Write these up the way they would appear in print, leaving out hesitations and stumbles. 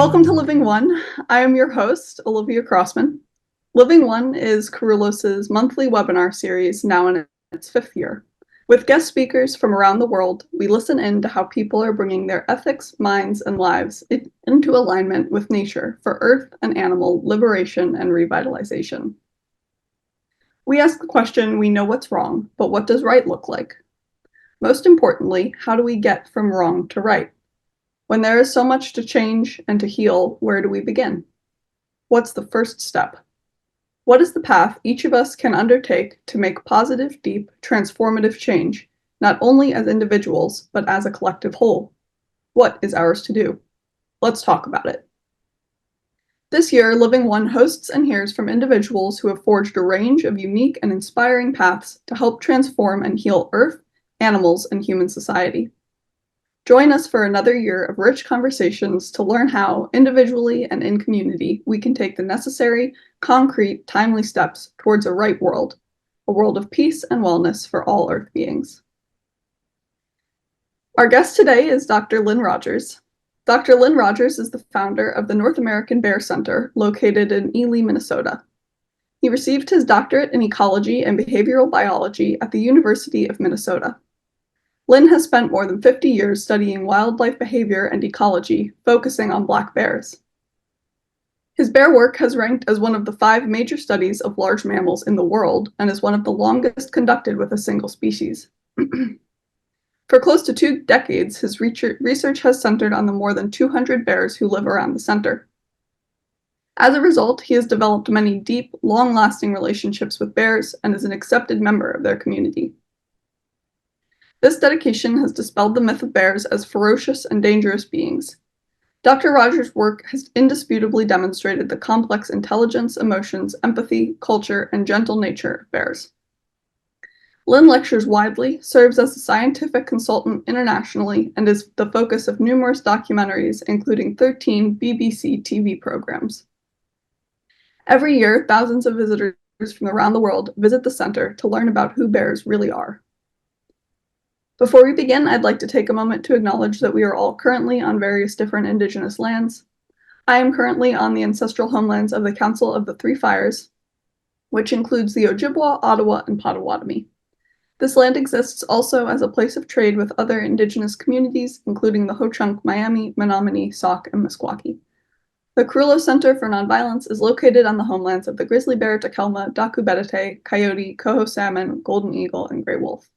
Welcome to Living One. I am your host, Olivia Crossman. Living One is Kerulos's monthly webinar series, now in its fifth year. With guest speakers from around the world, we listen in to how people are bringing their ethics, minds, and lives into alignment with nature for earth and animal liberation and revitalization. We ask the question, we know what's wrong, but what does right look like? Most importantly, how do we get from wrong to right? When there is so much to change and to heal, where do we begin? What's the first step? What is the path each of us can undertake to make positive, deep, transformative change, not only as individuals, but as a collective whole? What is ours to do? Let's talk about it. This year, Living One hosts and hears from individuals who have forged a range of unique and inspiring paths to help transform and heal Earth, animals, and human society. Join us for another year of rich conversations to learn how, individually and in community, we can take the necessary, concrete, timely steps towards a right world, a world of peace and wellness for all Earth beings. Our guest today is Dr. Lynn Rogers. Dr. Lynn Rogers is the founder of the North American Bear Center, located in Ely, Minnesota. He received his doctorate in ecology and behavioral biology at the University of Minnesota. Lynn has spent more than 50 years studying wildlife behavior and ecology, focusing on black bears. His bear work has ranked as one of the 5 major studies of large mammals in the world and is one of the longest conducted with a single species. For close to 2 decades, his research has centered on the more than 200 bears who live around the center. As a result, he has developed many deep, long-lasting relationships with bears and is an accepted member of their community. This dedication has dispelled the myth of bears as ferocious and dangerous beings. Dr. Rogers' work has indisputably demonstrated the complex intelligence, emotions, empathy, culture, and gentle nature of bears. Lynn lectures widely, serves as a scientific consultant internationally, and is the focus of numerous documentaries, including 13 BBC TV programs. Every year, thousands of visitors from around the world visit the center to learn about who bears really are. Before we begin, I'd like to take a moment to acknowledge that we are all currently on various different Indigenous lands. I am currently on the ancestral homelands of the Council of the Three Fires, which includes the Ojibwa, Ottawa, and Potawatomi. This land exists also as a place of trade with other Indigenous communities, including the Ho-Chunk, Miami, Menominee, Sauk, and Meskwaki. The Kerulos Center for Nonviolence is located on the homelands of the grizzly bear, takelma, daku bedite, coyote, coho salmon, golden eagle, and gray wolf.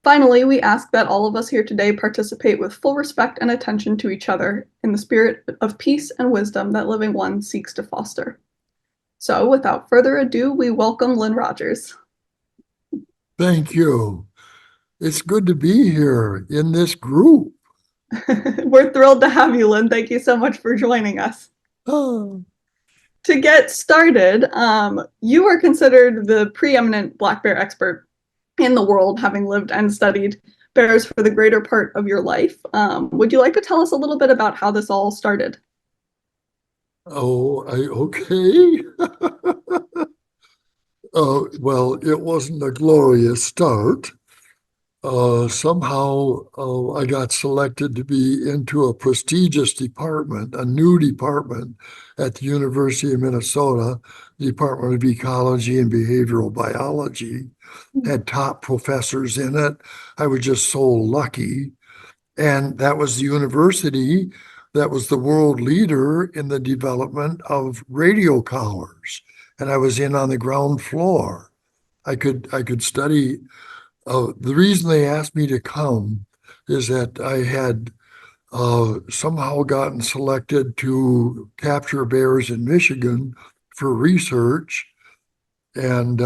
Finally, we ask that all of us here today participate with full respect and attention to each other in the spirit of peace and wisdom that Living One seeks to foster. So, without further ado, we welcome Lynn Rogers. Thank you. It's good to be here in this group. We're thrilled to have you, Lynn. Thank you so much for joining us. Oh. To get started, you are considered the preeminent black bear expert in the world, having lived and studied bears for the greater part of your life. Would you like to tell us a little bit about how this all started? Okay. Well, it wasn't a glorious start. Somehow I got selected to be into a prestigious department, a new department at the University of Minnesota, Department of Ecology and Behavioral Biology. Had top professors in it. I was just so lucky. And that was the university that was the world leader in the development of radio collars. And I was in on the ground floor. I could study. The reason they asked me to come is that I had somehow gotten selected to capture bears in Michigan for research. And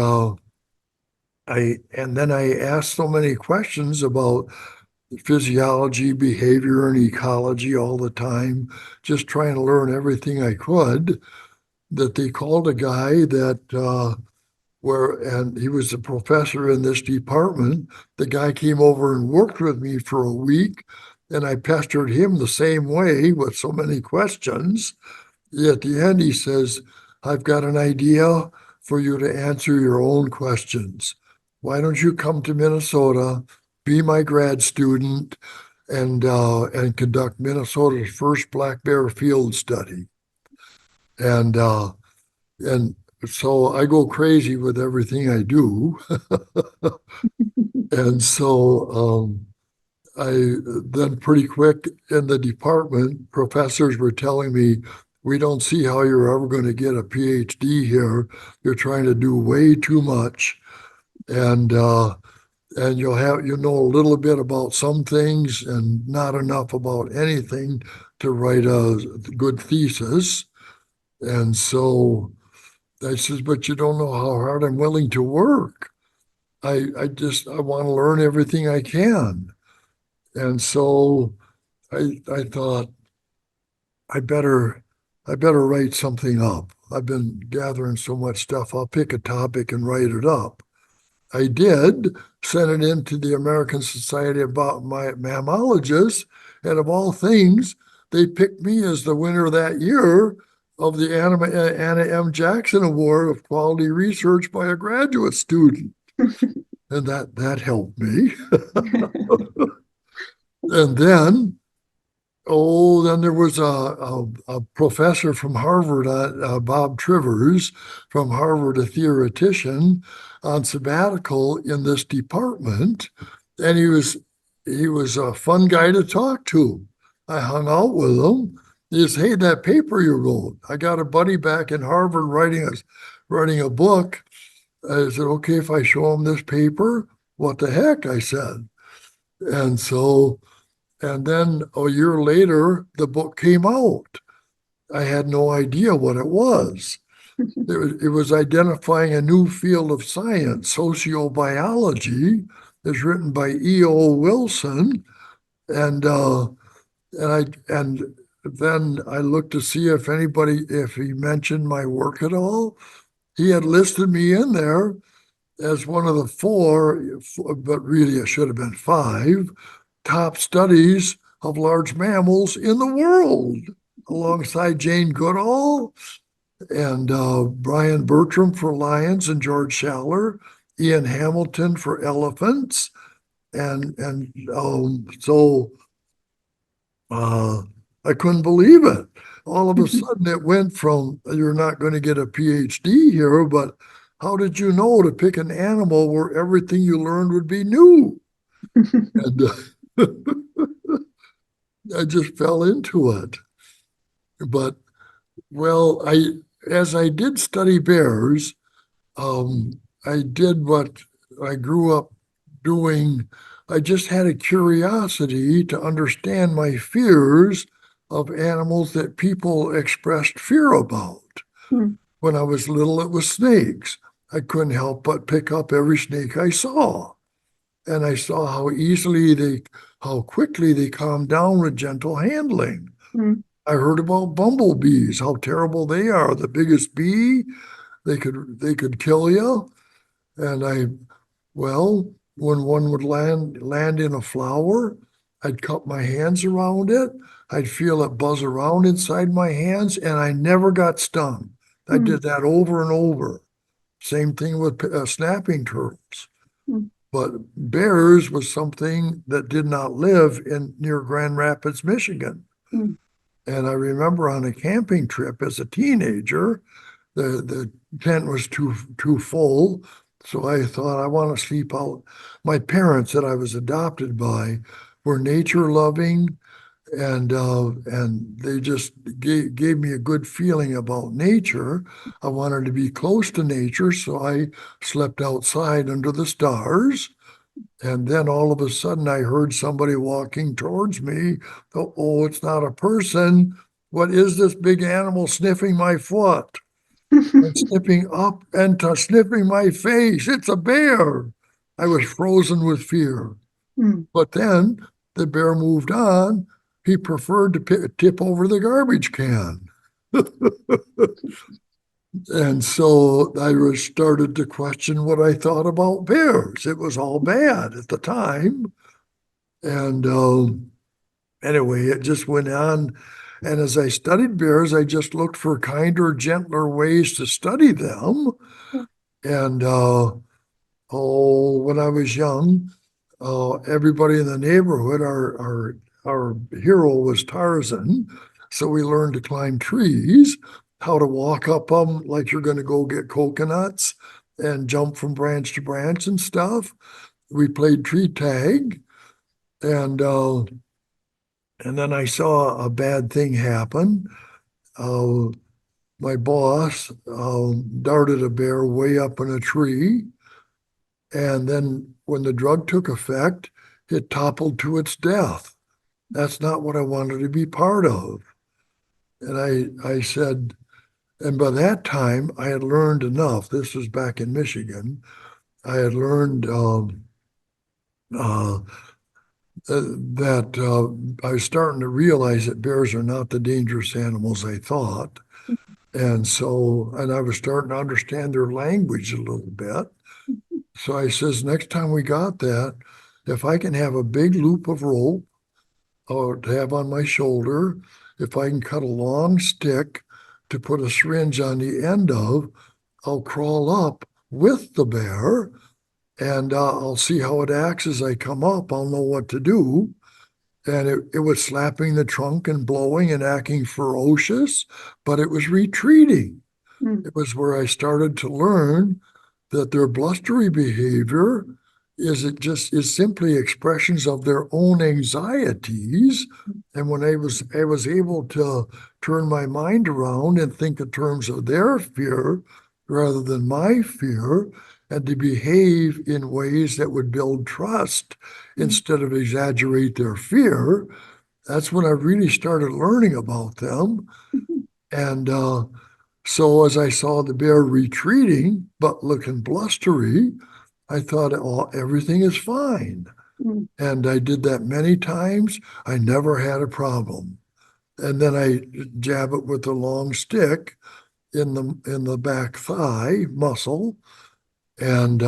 then I asked so many questions about physiology, behavior, and ecology all the time, just trying to learn everything I could, that they called a guy that and he was a professor in this department. The guy came over and worked with me for a week, and I pestered him the same way with so many questions. At the end, he says, "I've got an idea for you to answer your own questions. Why don't you come to Minnesota, be my grad student, and conduct Minnesota's first black bear field study. And and so I go crazy with everything I do. And so I then pretty quick in the department, professors were telling me, we don't see how you're ever going to get a PhD here. You're trying to do way too much. And you know a little bit about some things and not enough about anything to write a good thesis. And so I says, but you don't know how hard I'm willing to work. I want to learn everything I can. And so I thought I better I better write something up. I've been gathering so much stuff. I'll pick a topic and write it up. I did send it in to the American Society of Mammalogists, and of all things, they picked me as the winner that year of the Anna M. Jackson Award of Quality Research by a graduate student. And that helped me. And then there was a professor from Harvard, Bob Trivers from Harvard, a theoretician on sabbatical in this department, and he was a fun guy to talk to. I hung out with him. He said, "Hey, that paper you wrote, I got a buddy back in Harvard writing a book." I said, "Okay, if I show him this paper, what the heck?" I said, and so. And then a year later, the book came out. I had no idea what it was. It was identifying a new field of science, sociobiology. It's written by E.O. Wilson, and and then I looked to see if he mentioned my work at all. He had listed me in there as one of the four, but really it should have been five top studies of large mammals in the world, alongside Jane Goodall and Brian Bertram for lions and George Schaller, Ian Hamilton for elephants, and so uh, I couldn't believe it. All of a sudden, it went from you're not going to get a PhD here, but how did you know to pick an animal where everything you learned would be new? And I just fell into it. But well, as I did study bears, I did what I grew up doing. I just had a curiosity to understand my fears of animals that people expressed fear about. Hmm. When I was little, it was snakes. I couldn't help but pick up every snake I saw. And I saw how quickly they calm down with gentle handling. Hmm. I heard about bumblebees, how terrible they are. The biggest bee, they could kill you. And well, when one would land in a flower, I'd cup my hands around it. I'd feel it buzz around inside my hands, and I never got stung. I Hmm. did that over and over. Same thing with snapping turtles. Hmm. But bears was something that did not live in near Grand Rapids, Michigan. Hmm. And I remember on a camping trip as a teenager, the tent was too full. So I thought I want to sleep out. My parents that I was adopted by were nature loving, and they just gave me a good feeling about nature. I wanted to be close to nature, so I slept outside under the stars. And then all of a sudden, I heard somebody walking towards me. Oh, it's not a person. What is this big animal sniffing my foot and sniffing up and sniffing my face? It's a bear. I was frozen with fear. Hmm. But then the bear moved on. He preferred to tip over the garbage can. And so I started to question what I thought about bears. It was all bad at the time. And anyway, it just went on. And as I studied bears, I just looked for kinder, gentler ways to study them. And when I was young, everybody in the neighborhood, our hero was Tarzan. So we learned to climb trees, how to walk up them like you're going to go get coconuts and jump from branch to branch and stuff. We played tree tag, and uh, and then I saw a bad thing happen. Uh, my boss darted a bear way up in a tree, and then when the drug took effect, it toppled to its death. That's not what I wanted to be part of. And I said, and by that time I had learned enough. This was back in Michigan. I had learned uh, that I was starting to realize that bears are not the dangerous animals I thought. And so, and I was starting to understand their language a little bit. So I says, next time we got that, if I can have a big loop of rope or to have on my shoulder, if I can cut a long stick to put a syringe on the end of, I'll crawl up with the bear and I'll see how it acts as I come up. I'll know what to do. And it was slapping the trunk and blowing and acting ferocious, but it was retreating. Mm, It was where I started to learn that their blustery behavior is simply expressions of their own anxieties. And when I was able to turn my mind around and think in terms of their fear rather than my fear, and to behave in ways that would build trust mm, instead of exaggerate their fear, that's when I really started learning about them. And so as I saw the bear retreating, but looking blustery, I thought, oh, everything is fine. mm, And I did that many times. I never had a problem. And then I jab it with a long stick in the back thigh muscle. And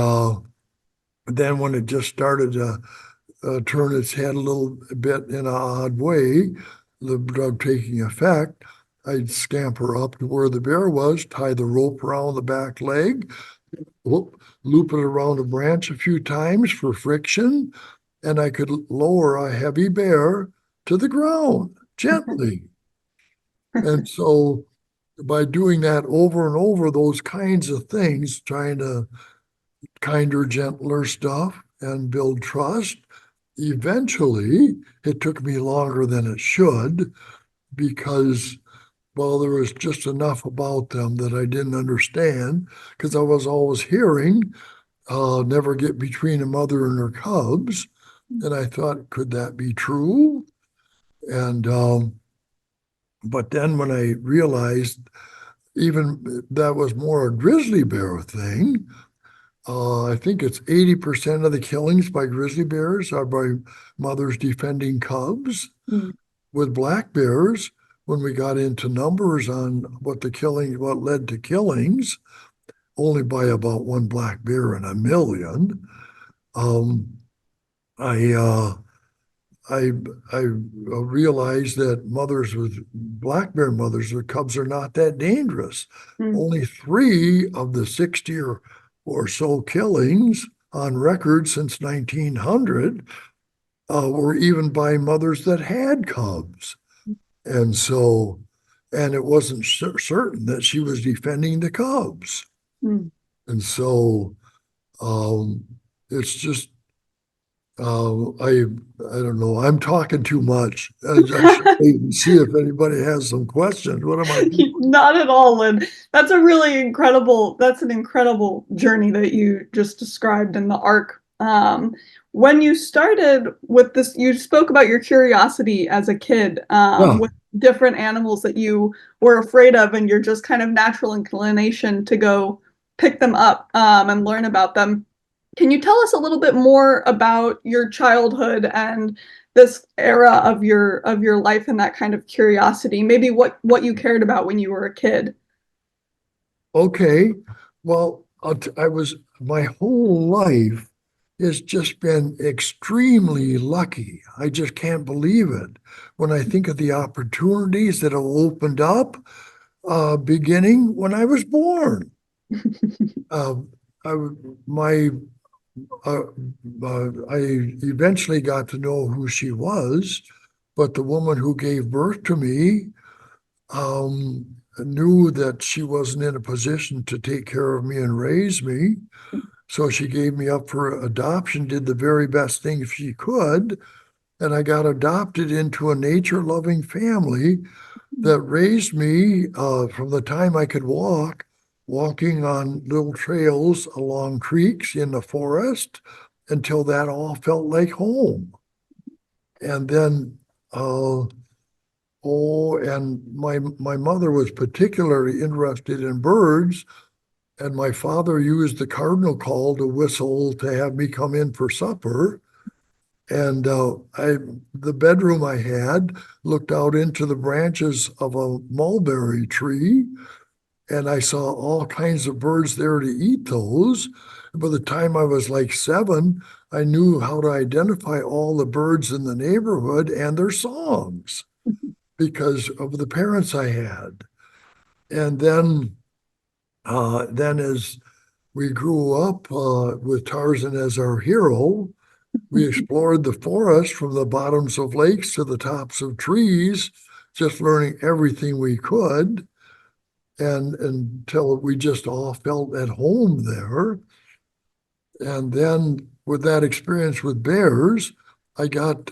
then when it just started to turn its head a little bit in an odd way, the drug taking effect, I'd scamper up to where the bear was, tie the rope around the back leg, whoop, loop it around a branch a few times for friction, and I could lower a heavy bear to the ground gently. And so by doing that over and over, those kinds of things, trying to kinder, gentler stuff and build trust, eventually it took me longer than it should because, well, there was just enough about them that I didn't understand because I was always hearing, never get between a mother and her cubs. And I thought, could that be true? And, but then when I realized even that was more a grizzly bear thing, I think it's 80% of the killings by grizzly bears are by mothers defending cubs. mm, With black bears, when we got into numbers on what led to killings, only by about one black bear in a million. Um, I uh, I I realized that mothers with black bear mothers with cubs are not that dangerous. mm, Only three of the 60 or so killings on record since 1900 were even by mothers that had cubs. And so, and it wasn't certain that she was defending the cubs. mm. And so, um, it's just, I don't know. I'm talking too much. I should wait and see if anybody has some questions. What am I doing? Not at all, Lynn. That's an incredible journey that you just described in the arc. When you started with this, you spoke about your curiosity as a kid, Yeah. with different animals that you were afraid of, and your just kind of natural inclination to go pick them up, and learn about them. Can you tell us a little bit more about your childhood and this era of your life and that kind of curiosity? Maybe what you cared about when you were a kid. Okay. Well, my whole life has just been extremely lucky. I just can't believe it. When I think of the opportunities that have opened up, beginning when I was born. Uh, I, my uh, I eventually got to know who she was, but the woman who gave birth to me knew that she wasn't in a position to take care of me and raise me. So she gave me up for adoption, did the very best thing she could, and I got adopted into a nature-loving family that raised me from the time I could walk, walking on little trails along creeks in the forest until that all felt like home. And then, uh, and my mother was particularly interested in birds, and my father used the cardinal call to whistle to have me come in for supper. And the bedroom I had looked out into the branches of a mulberry tree, and I saw all kinds of birds there to eat those. By the time I was like 7, I knew how to identify all the birds in the neighborhood and their songs because of the parents I had. And then as we grew up with Tarzan as our hero, we explored the forest from the bottoms of lakes to the tops of trees, just learning everything we could, and until we just all felt at home there. And then with that experience with bears, I got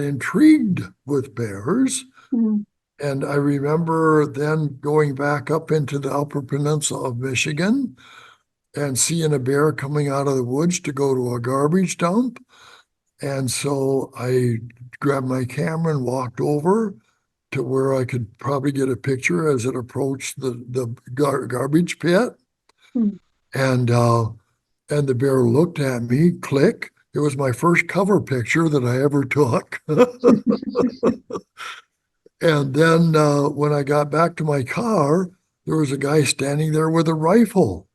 intrigued with bears. Mm. And I remember then going back up into the Upper Peninsula of Michigan and seeing a bear coming out of the woods to go to a garbage dump. And so I grabbed my camera and walked over to where I could probably get a picture as it approached the garbage pit. Mm. And and the bear looked at me, click. It was my first cover picture that I ever took. And then when I got back to my car, there was a guy standing there with a rifle.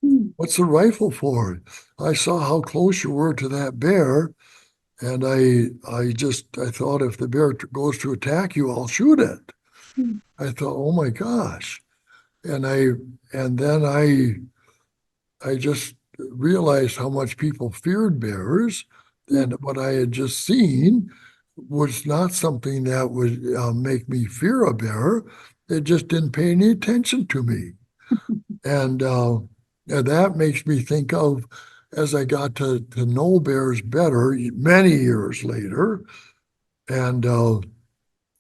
Mm. What's the rifle for? I saw how close you were to that bear, and I thought if the bear goes to attack you, I'll shoot it. Mm. I thought, oh my gosh. And then I just realized how much people feared bears, and what I had just seen was not something that would make me fear a bear. It just didn't pay any attention to me. And, and that makes me think of as I got to know bears better many years later, and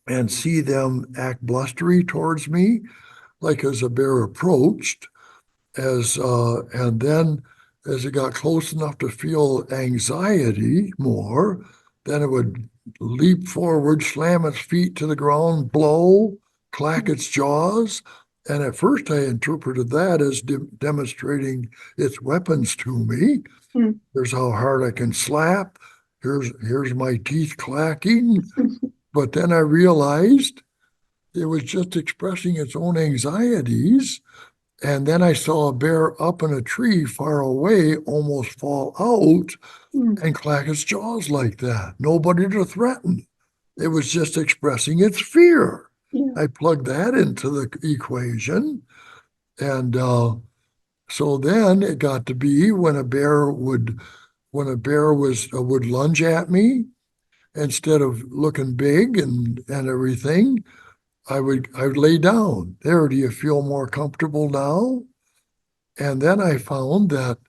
and see them act blustery towards me, like as a bear approached, and then as it got close enough to feel anxiety more, then it would leap forward, slam its feet to the ground, blow, clack its jaws. And at first I interpreted that as demonstrating its weapons to me. Mm. Here's how hard I can slap. Here's my teeth clacking. But then I realized it was just expressing its own anxieties. And then I saw a bear up in a tree far away almost fall out Mm. and clack its jaws like that. Nobody to threaten. It was just expressing its fear. Yeah. I plugged that into the equation. And so then it got to be when a bear would lunge at me, instead of looking big and everything, I would lay down. There, do you feel more comfortable now? And then I found that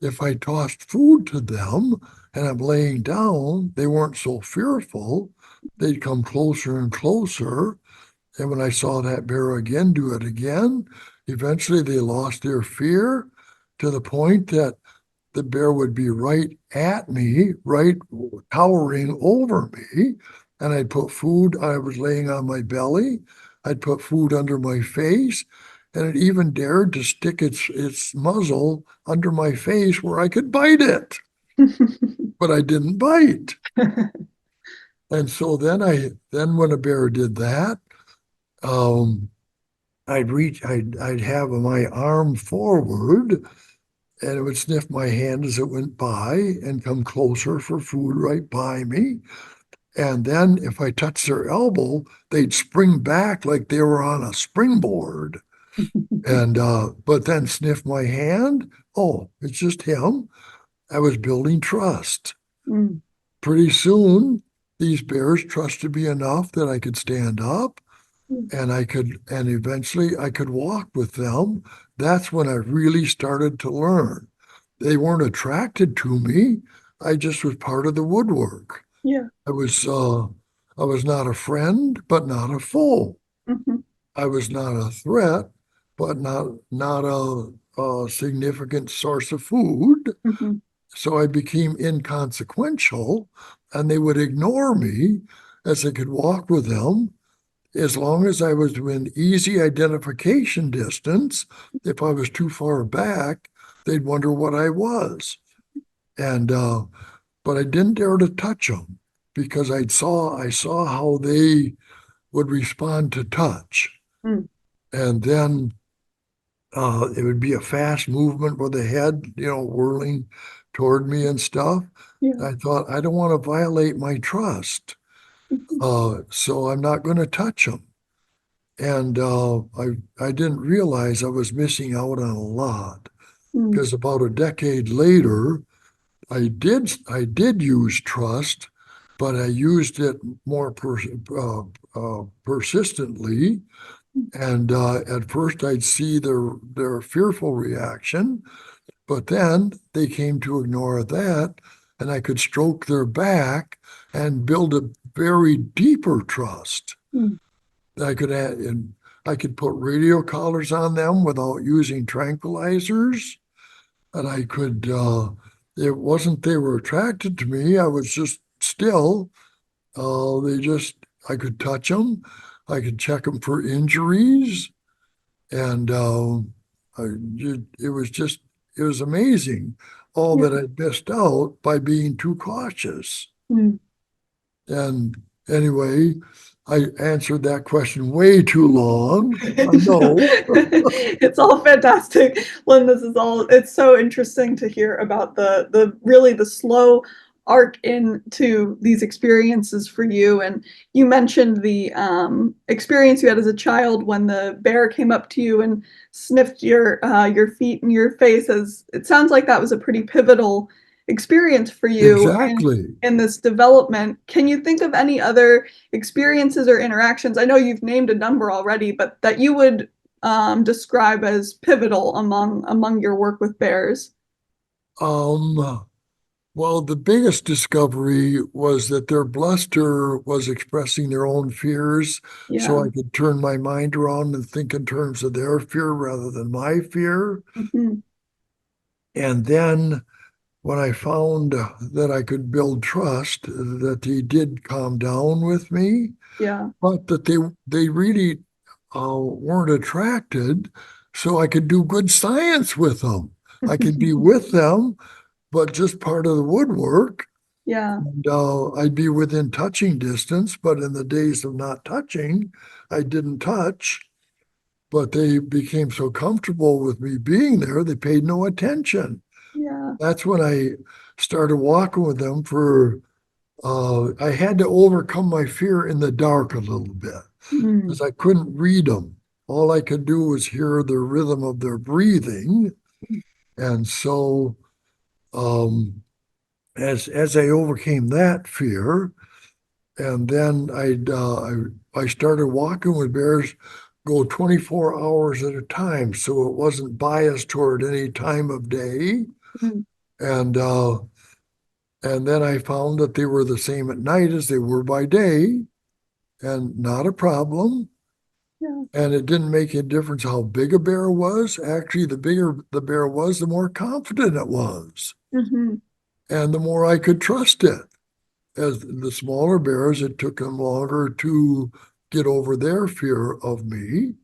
if I tossed food to them and I'm laying down, they weren't so fearful. They'd come closer and closer. And when I saw that bear again do it again, eventually they lost their fear to the point that the bear would be right at me, right towering over me. And I'd put food, I was laying on my belly. I'd put food under my face, and it even dared to stick its muzzle under my face where I could bite it, but I didn't bite. And so then when a bear did that, um, I'd have my arm forward, and it would sniff my hand as it went by and come closer for food right by me. And then if I touched their elbow, they'd spring back like they were on a springboard. And but then sniff my hand. Oh, it's just him. I was building trust. Mm. Pretty soon, these bears trusted me enough that I could stand up Mm. and eventually I could walk with them. That's when I really started to learn. They weren't attracted to me. I just was part of the woodwork. Yeah. I was, uh, I was not a friend, but not a foe. Mhm. I was not a threat, but not a significant source of food. Mhm. So I became inconsequential, and they would ignore me as I could walk with them as long as I was within easy identification distance. If I was too far back, they'd wonder what I was. And but I didn't dare to touch them because I saw how they would respond to touch. Mm. And then it would be a fast movement with the head, whirling toward me and stuff. Yeah. I thought, I don't want to violate my trust. Mhm. So I'm not going to touch them. And I didn't realize I was missing out on a lot Mm. because about a decade later, I did use trust, but I used it more persistently. And at first, I'd see their fearful reaction, but then they came to ignore that, and I could stroke their back and build a very deeper trust. Mm. I could add, and I could put radio collars on them without using tranquilizers, and I could. It wasn't they were attracted to me. I was just still. They just. I could touch them. I could check them for injuries, and it was just. It was amazing all Yeah. that I missed out by being too cautious. Mm. And anyway, I answered that question way too long. I know. It's all fantastic. Lynn, this is all, it's so interesting to hear about the really the slow arc into these experiences for you. And you mentioned the experience you had as a child when the bear came up to you and sniffed your feet and your face. As it sounds like that was a pretty pivotal experience for you Exactly. in this development. Can you think of any other experiences or interactions? I know you've named a number already, but that you would describe as pivotal among your work with bears. Um, well, the biggest discovery was that their bluster was expressing their own fears, so Yeah. I could turn my mind around and think in terms of their fear rather than my fear. Hmm. And then when I found that I could build trust, that they did calm down with me, Yeah. but that they really weren't attracted, so I could do good science with them. I could be with them, but just part of the woodwork. Yeah. And I'd be within touching distance, but in the days of not touching, I didn't touch. But they became so comfortable with me being there, they paid no attention. Yeah. That's when I started walking with them I had to overcome my fear in the dark a little bit Mm. because I couldn't read them. All I could do was hear the rhythm of their breathing. And so, um, as I overcame that fear, and then I started walking with bears, go 24 hours at a time, so it wasn't biased toward any time of day. Mm. And and then I found that they were the same at night as they were by day, and not a problem. Yeah. And it didn't make a difference how big a bear was. Actually, the bigger the bear was, the more confident it was, Hmm. and the more I could trust it. As the smaller bears, it took them longer to get over their fear of me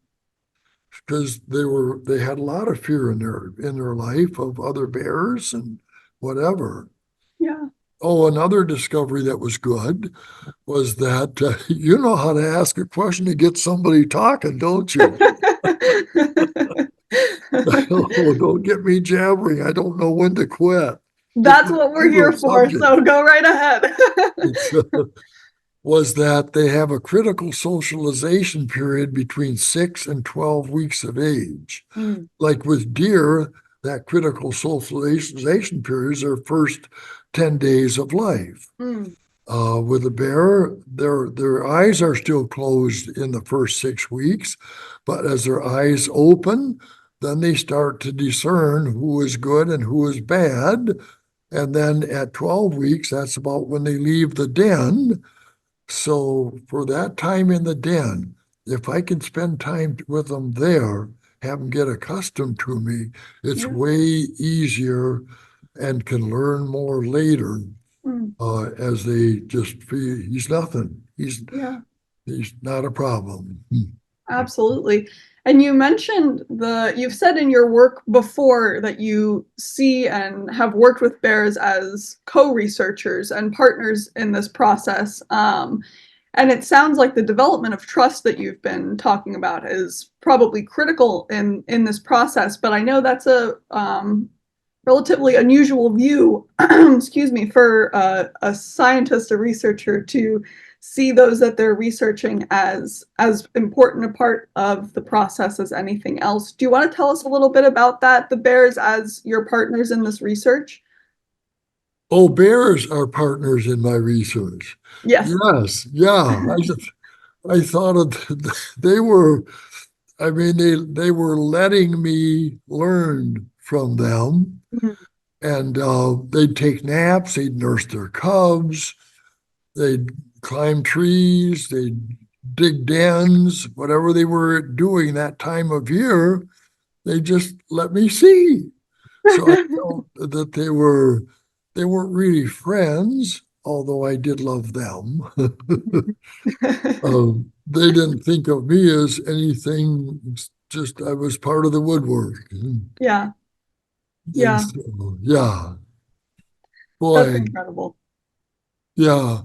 because they had a lot of fear in their life of other bears and whatever. Yeah. Oh, another discovery that was good was that you know how to ask a question to get somebody talking, don't you? Oh, don't get me jabbering. I don't know when to quit. Just That's my what we're here favorite for. subject. So go right ahead. It's, was that they have a critical socialization period between 6 and 12 weeks of age. Mm. Like with deer, that critical socialization period is their first 10 days of life. Mm. With a bear, their eyes are still closed in the first 6 weeks, but as their eyes open, then they start to discern who is good and who is bad. And then at 12 weeks, that's about when they leave the den. So for that time in the den, if I can spend time with them there, have them get accustomed to me, it's Yeah. way easier and can learn more later Mm. as they just feel he's nothing. Yeah. He's not a problem. Absolutely. And you mentioned you've said in your work before that you see and have worked with bears as co-researchers and partners in this process. And it sounds like the development of trust that you've been talking about is probably critical in this process. But I know that's a relatively unusual view, excuse me, for a scientist, a researcher, to see those that they're researching as important a part of the process as anything else. Do you want to tell us a little bit about that, the bears as your partners in this research? Oh, bears are partners in my research. Yes. Yes, yeah. I thought they were. I mean, they were letting me learn from them, and they'd take naps. They'd nurse their cubs. They'd climb trees. They'd dig dens. Whatever they were doing that time of year, they just let me see. So I felt that they weren't really friends, although I did love them. They didn't think of me as anything, just I was part of the woodwork. Yeah, And yeah, so, yeah, that's boy, incredible. yeah.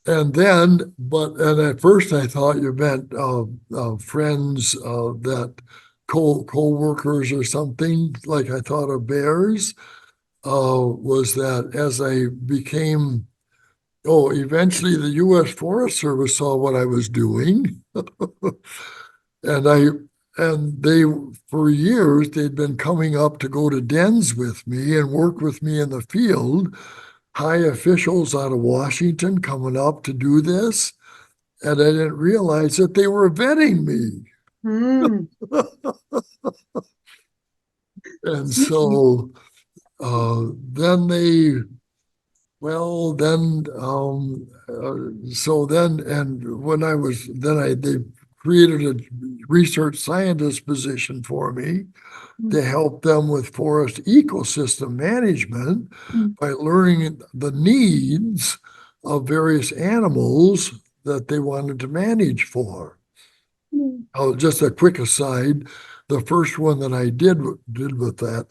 And at first I thought you meant friends that co-workers or something, like I thought of bears. Was that as I became, eventually the U.S. Forest Service saw what I was doing. And they, for years, they'd been coming up to go to dens with me and work with me in the field. High officials out of Washington coming up to do this. And I didn't realize that they were vetting me. Mm. And so then they Well, then, so then, and when I was, then they created a research scientist position for me Mm. to help them with forest ecosystem management Mm. by learning the needs of various animals that they wanted to manage for. Mm. Oh, just a quick aside, the first one that I did with that,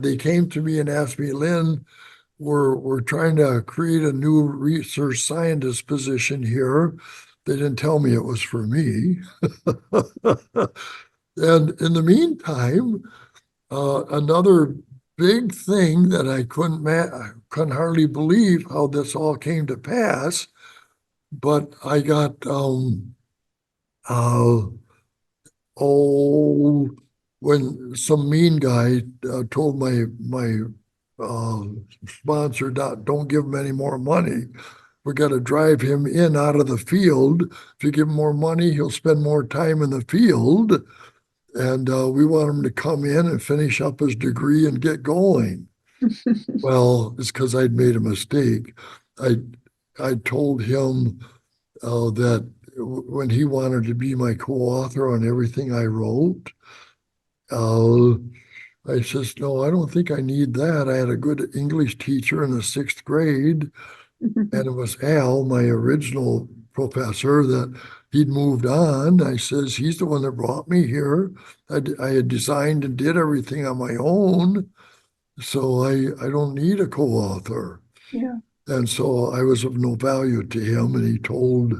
they came to me and asked me, Lynn, we're trying to create a new research scientist position here. They didn't tell me it was for me. And in the meantime, another big thing that I couldn't hardly believe how this all came to pass, but I got uh, oh when some mean guy told my uh, sponsor, don't give him any more money. We got to drive him in out of the field. If you give him more money, he'll spend more time in the field. And we want him to come in and finish up his degree and get going. Well, it's because I'd made a mistake. I I told him that when he wanted to be my co-author on everything I wrote, uh, I says, no, I don't think I need that. I had a good English teacher in the sixth grade, and it was Al, my original professor, that he'd moved on. I says, he's the one that brought me here. I had designed and did everything on my own, so I don't need a co-author. Yeah. And so I was of no value to him, and he told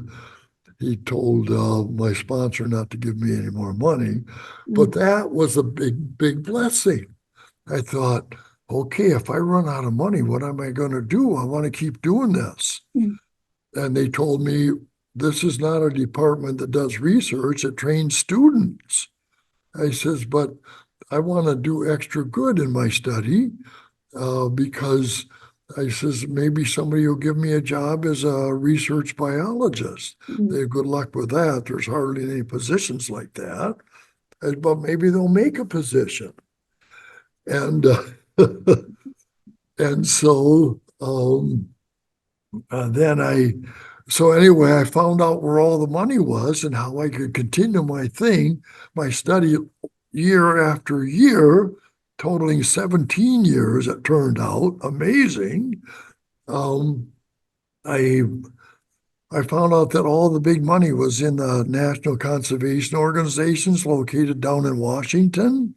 my sponsor not to give me any more money. But Mm. that was a big, big blessing. I thought, okay, if I run out of money, what am I going to do? I want to keep doing this. Mm. And they told me, this is not a department that does research, it trains students. I says, but I want to do extra good in my study because I says maybe somebody will give me a job as a research biologist. Mm. They have good luck with that. There's hardly any positions like that, but maybe they'll make a position. And and so then so anyway, I found out where all the money was and how I could continue my study year after year, totaling 17 years, it turned out. Amazing. Um, I I found out that all the big money was in the national conservation organizations located down in Washington.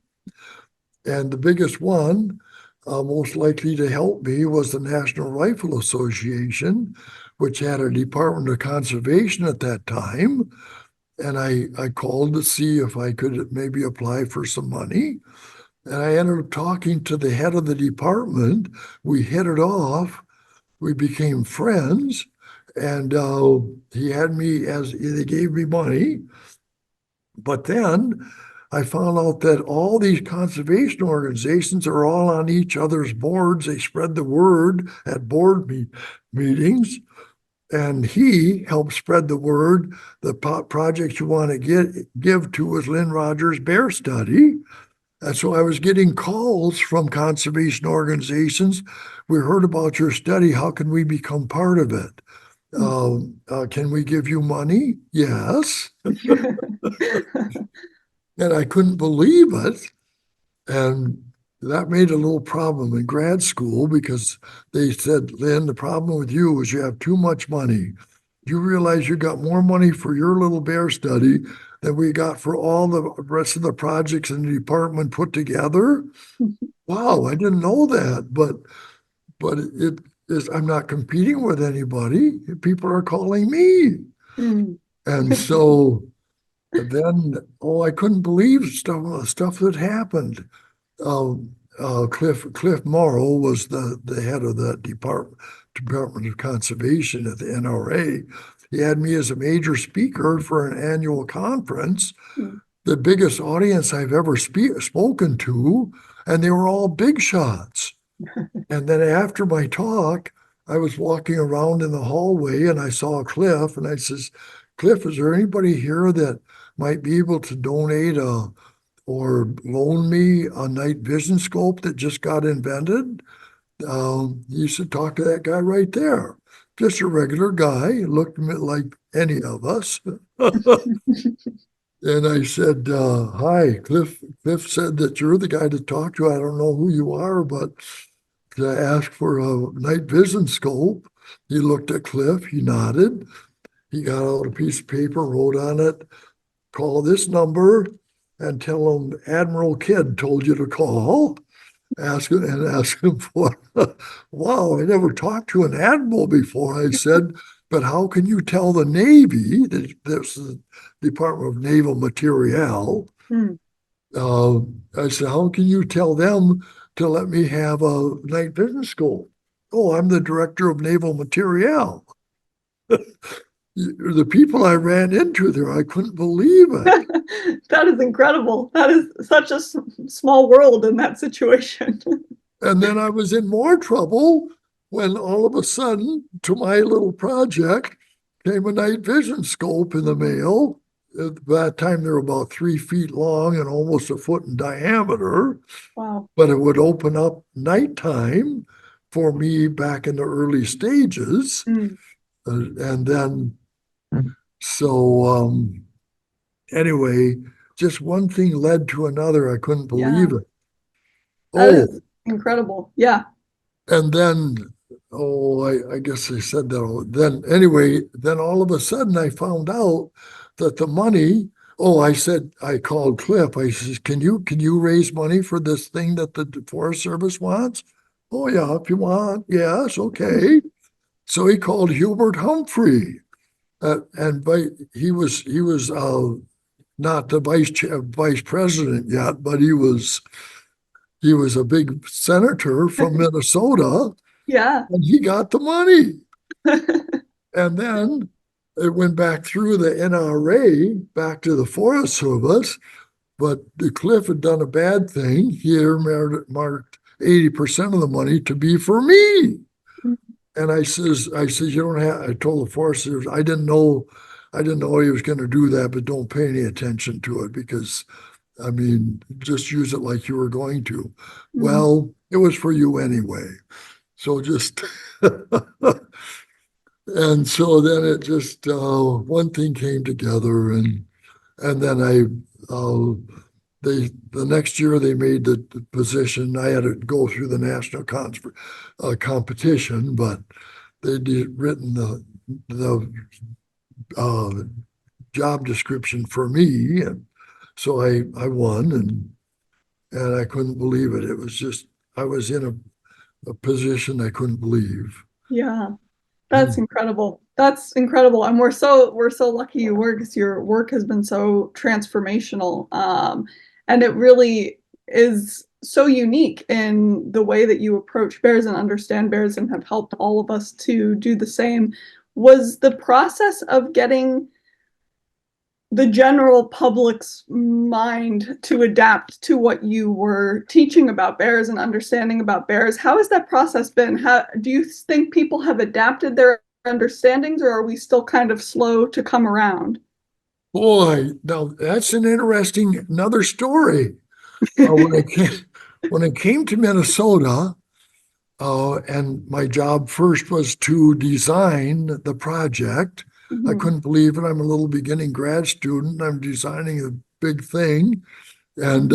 And the biggest one, most likely to help me, was the National Rifle Association, which had a Department of Conservation at that time. And I called to see if I could maybe apply for some money. And I ended up talking to the head of the department. We hit it off. We became friends. And he had me as they gave me money. But then I found out that all these conservation organizations are all on each other's boards. They spread the word at meetings, and he helped spread the word. The projects you want to give to is Lynn Rogers Bear Study. And so I was getting calls from conservation organizations. We heard about your study. How can we become part of it? Can we give you money? Yes. And I couldn't believe it. And that made a little problem in grad school because they said, Lynn, the problem with you is you have too much money. You realize you got more money for your little bear study than we got for all the rest of the projects in the department put together. Wow, I didn't know that, but it is I'm not competing with anybody. People are calling me. Mm. And so then, oh, I couldn't believe stuff that happened. Cliff Morrow was the head of the Department of Conservation at the NRA. He had me as a major speaker for an annual conference, Mm. the biggest audience I've ever spoken to, and they were all big shots. And then after my talk, I was walking around in the hallway and I saw Cliff, and I says, Cliff, is there anybody here that might be able to donate or loan me a night vision scope that just got invented? You should talk to that guy right there. Just a regular guy, looked like any of us. And I said, hi, Cliff. Cliff said that you're the guy to talk to. I don't know who you are, but to ask for a night vision scope. He looked at Cliff, he nodded. He got out a piece of paper, wrote on it, call this number and tell him Admiral Kidd told you to call. Ask him for, wow, I never talked to an admiral before. I said, but how can you tell the Navy, this is the Department of Naval Material, Mm. I said, how can you tell them to let me have a night vision scope? Oh, I'm the director of Naval Material. The people I ran into there, I couldn't believe it. That is incredible. That is such a small world in that situation. And then I was in more trouble when all of a sudden, to my little project, came a night vision scope in the mail. At that time, they were about 3 feet long and almost a foot in diameter, Wow. but it would open up nighttime for me back in the early stages. Mm. And then, so anyway, just one thing led to another. I couldn't Yeah, believe it. that Oh, is incredible. Yeah. and then, oh, I guess I said that. Then, anyway, then all of a sudden I found out that the money, oh, I said, I called Cliff. I says, can you raise money for this thing that the Forest Service wants? Oh, yeah, if you want. Yes, okay. So he called Hubert Humphrey. And he was not the vice president yet, but he was a big senator from Minnesota, Yeah. and he got the money. And then it went back through the NRA, back to the Forest Service, but the Cliff had done a bad thing. He marked 80% of the money to be for me. And I says, you don't have, I told the foresters, I didn't know he was going to do that, but don't pay any attention to it because, I mean, just use it like you were going to. Mhm. Well, it was for you anyway. So just, and so then it just, one thing came together and then the next year they made the position. I had to go through the national competition, but they'd written the uh, job description for me, and so I won, and I couldn't believe it. It was just I was in a position I couldn't believe. Yeah. That's Hmm. incredible. That's incredible. And we're so lucky you were because your work has been so transformational. And it really is so unique in the way that you approach bears and understand bears and have helped all of us to do the same. Was the process of getting the general public's mind to adapt to what you were teaching about bears and understanding about bears? How has that process been? How do you think people have adapted their understandings, or are we still kind of slow to come around? Boy, now that's an interesting another story. When I came to Minnesota, and my job first was to design the project. I Mhm. couldn't believe it. I'm a little beginning grad student. I'm designing a big thing, and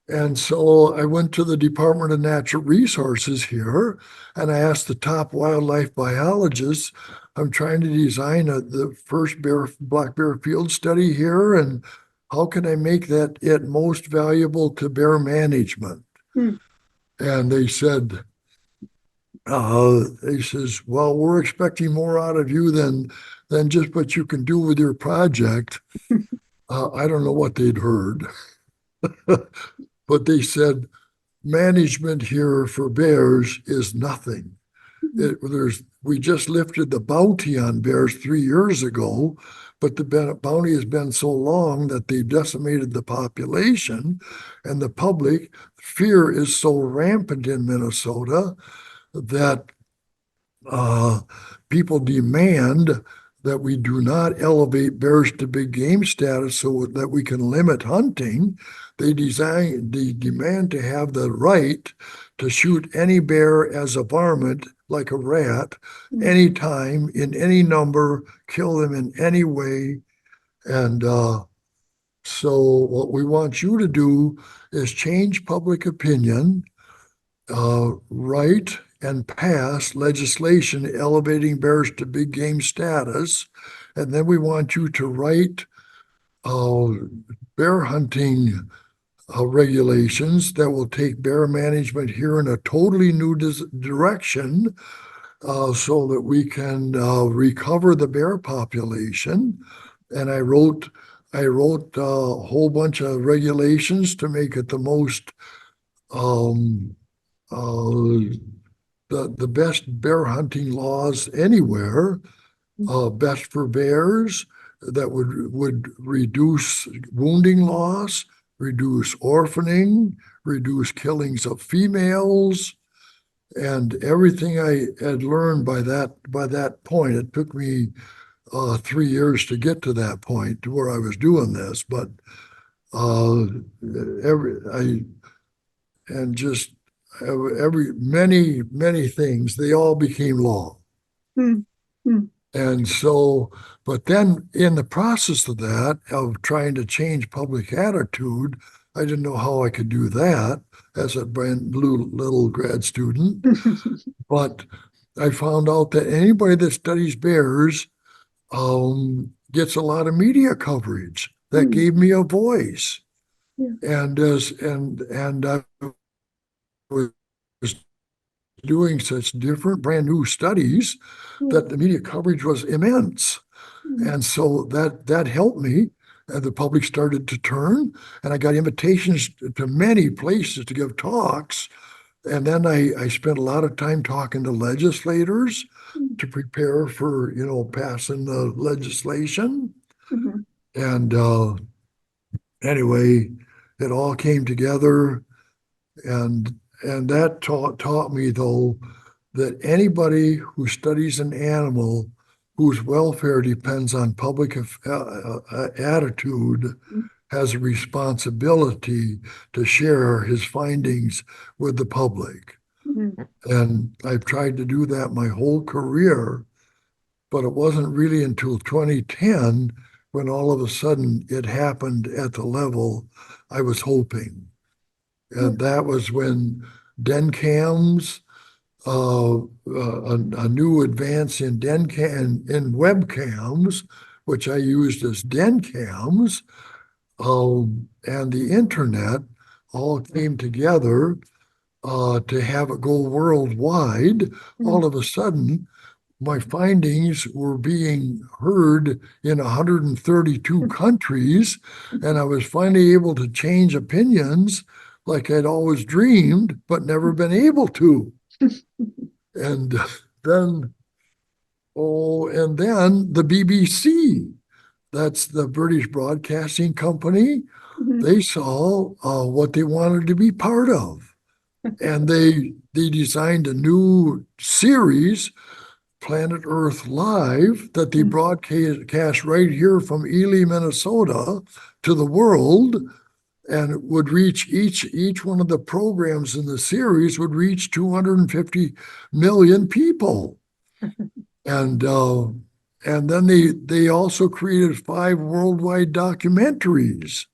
and so I went to the Department of Natural Resources here, and I asked the top wildlife biologists. I'm trying to design the first black bear field study here, and how can I make that it most valuable to bear management? Hmm. And he says, well, we're expecting more out of you than just what you can do with your project. I don't know what they'd heard, but they said management here for bears is nothing. We just lifted the bounty on bears 3 years ago, but the bounty has been so long that they've decimated the population, and the public fear is so rampant in Minnesota that uh, people demand that we do not elevate bears to big game status so that we can limit hunting. They demand to have the right to shoot any bear as a varmint, like a rat, anytime, in any number, kill them in any way. And so what we want you to do is change public opinion, write and pass legislation elevating bears to big game status. And then we want you to write uh, bear hunting regulations that will take bear management here in a totally new direction, so that we can recover the bear population. And I wrote a whole bunch of regulations to make it the most um, uh, the best bear hunting laws anywhere, best for bears that would reduce wounding loss, reduce orphaning, reduce killings of females, and everything I had learned by that point. It took me 3 years to get to that point to where I was doing this, but uh, every I and just every many things, they all became law. Hmm. Hmm. And so, but then in the process of that, of trying to change public attitude, I didn't know how I could do that as a brand new little grad student. But I found out that anybody that studies bears gets a lot of media coverage. That Hmm. gave me a voice. Yeah. And I was doing such different brand new studies Yeah. that the media coverage was immense. Hmm. And so that helped me. And the public started to turn, and I got invitations to many places to give talks. And then I spent a lot of time talking to legislators to prepare for, passing the legislation. Hmm. And uh, anyway, it all came together, and that taught me, though, that anybody who studies an animal whose welfare depends on public attitude has a responsibility to share his findings with the public. Mhm. And I've tried to do that my whole career, but it wasn't really until 2010 when all of a sudden it happened at the level I was hoping. And that was when den cams, a new advance in in webcams, which I used as den cams, and the internet all came together to have it go worldwide. All of a sudden, my findings were being heard in 132 countries, and I was finally able to change opinions like I'd always dreamed, but never been able to. And then, and then the BBC, that's the British Broadcasting Company, Mhm. they saw what they wanted to be part of. And they designed a new series, Planet Earth Live, that they broadcast right here from Ely, Minnesota, to the world, and it would reach each one of the programs in the series would reach 250 million people. And then they also created 5 worldwide documentaries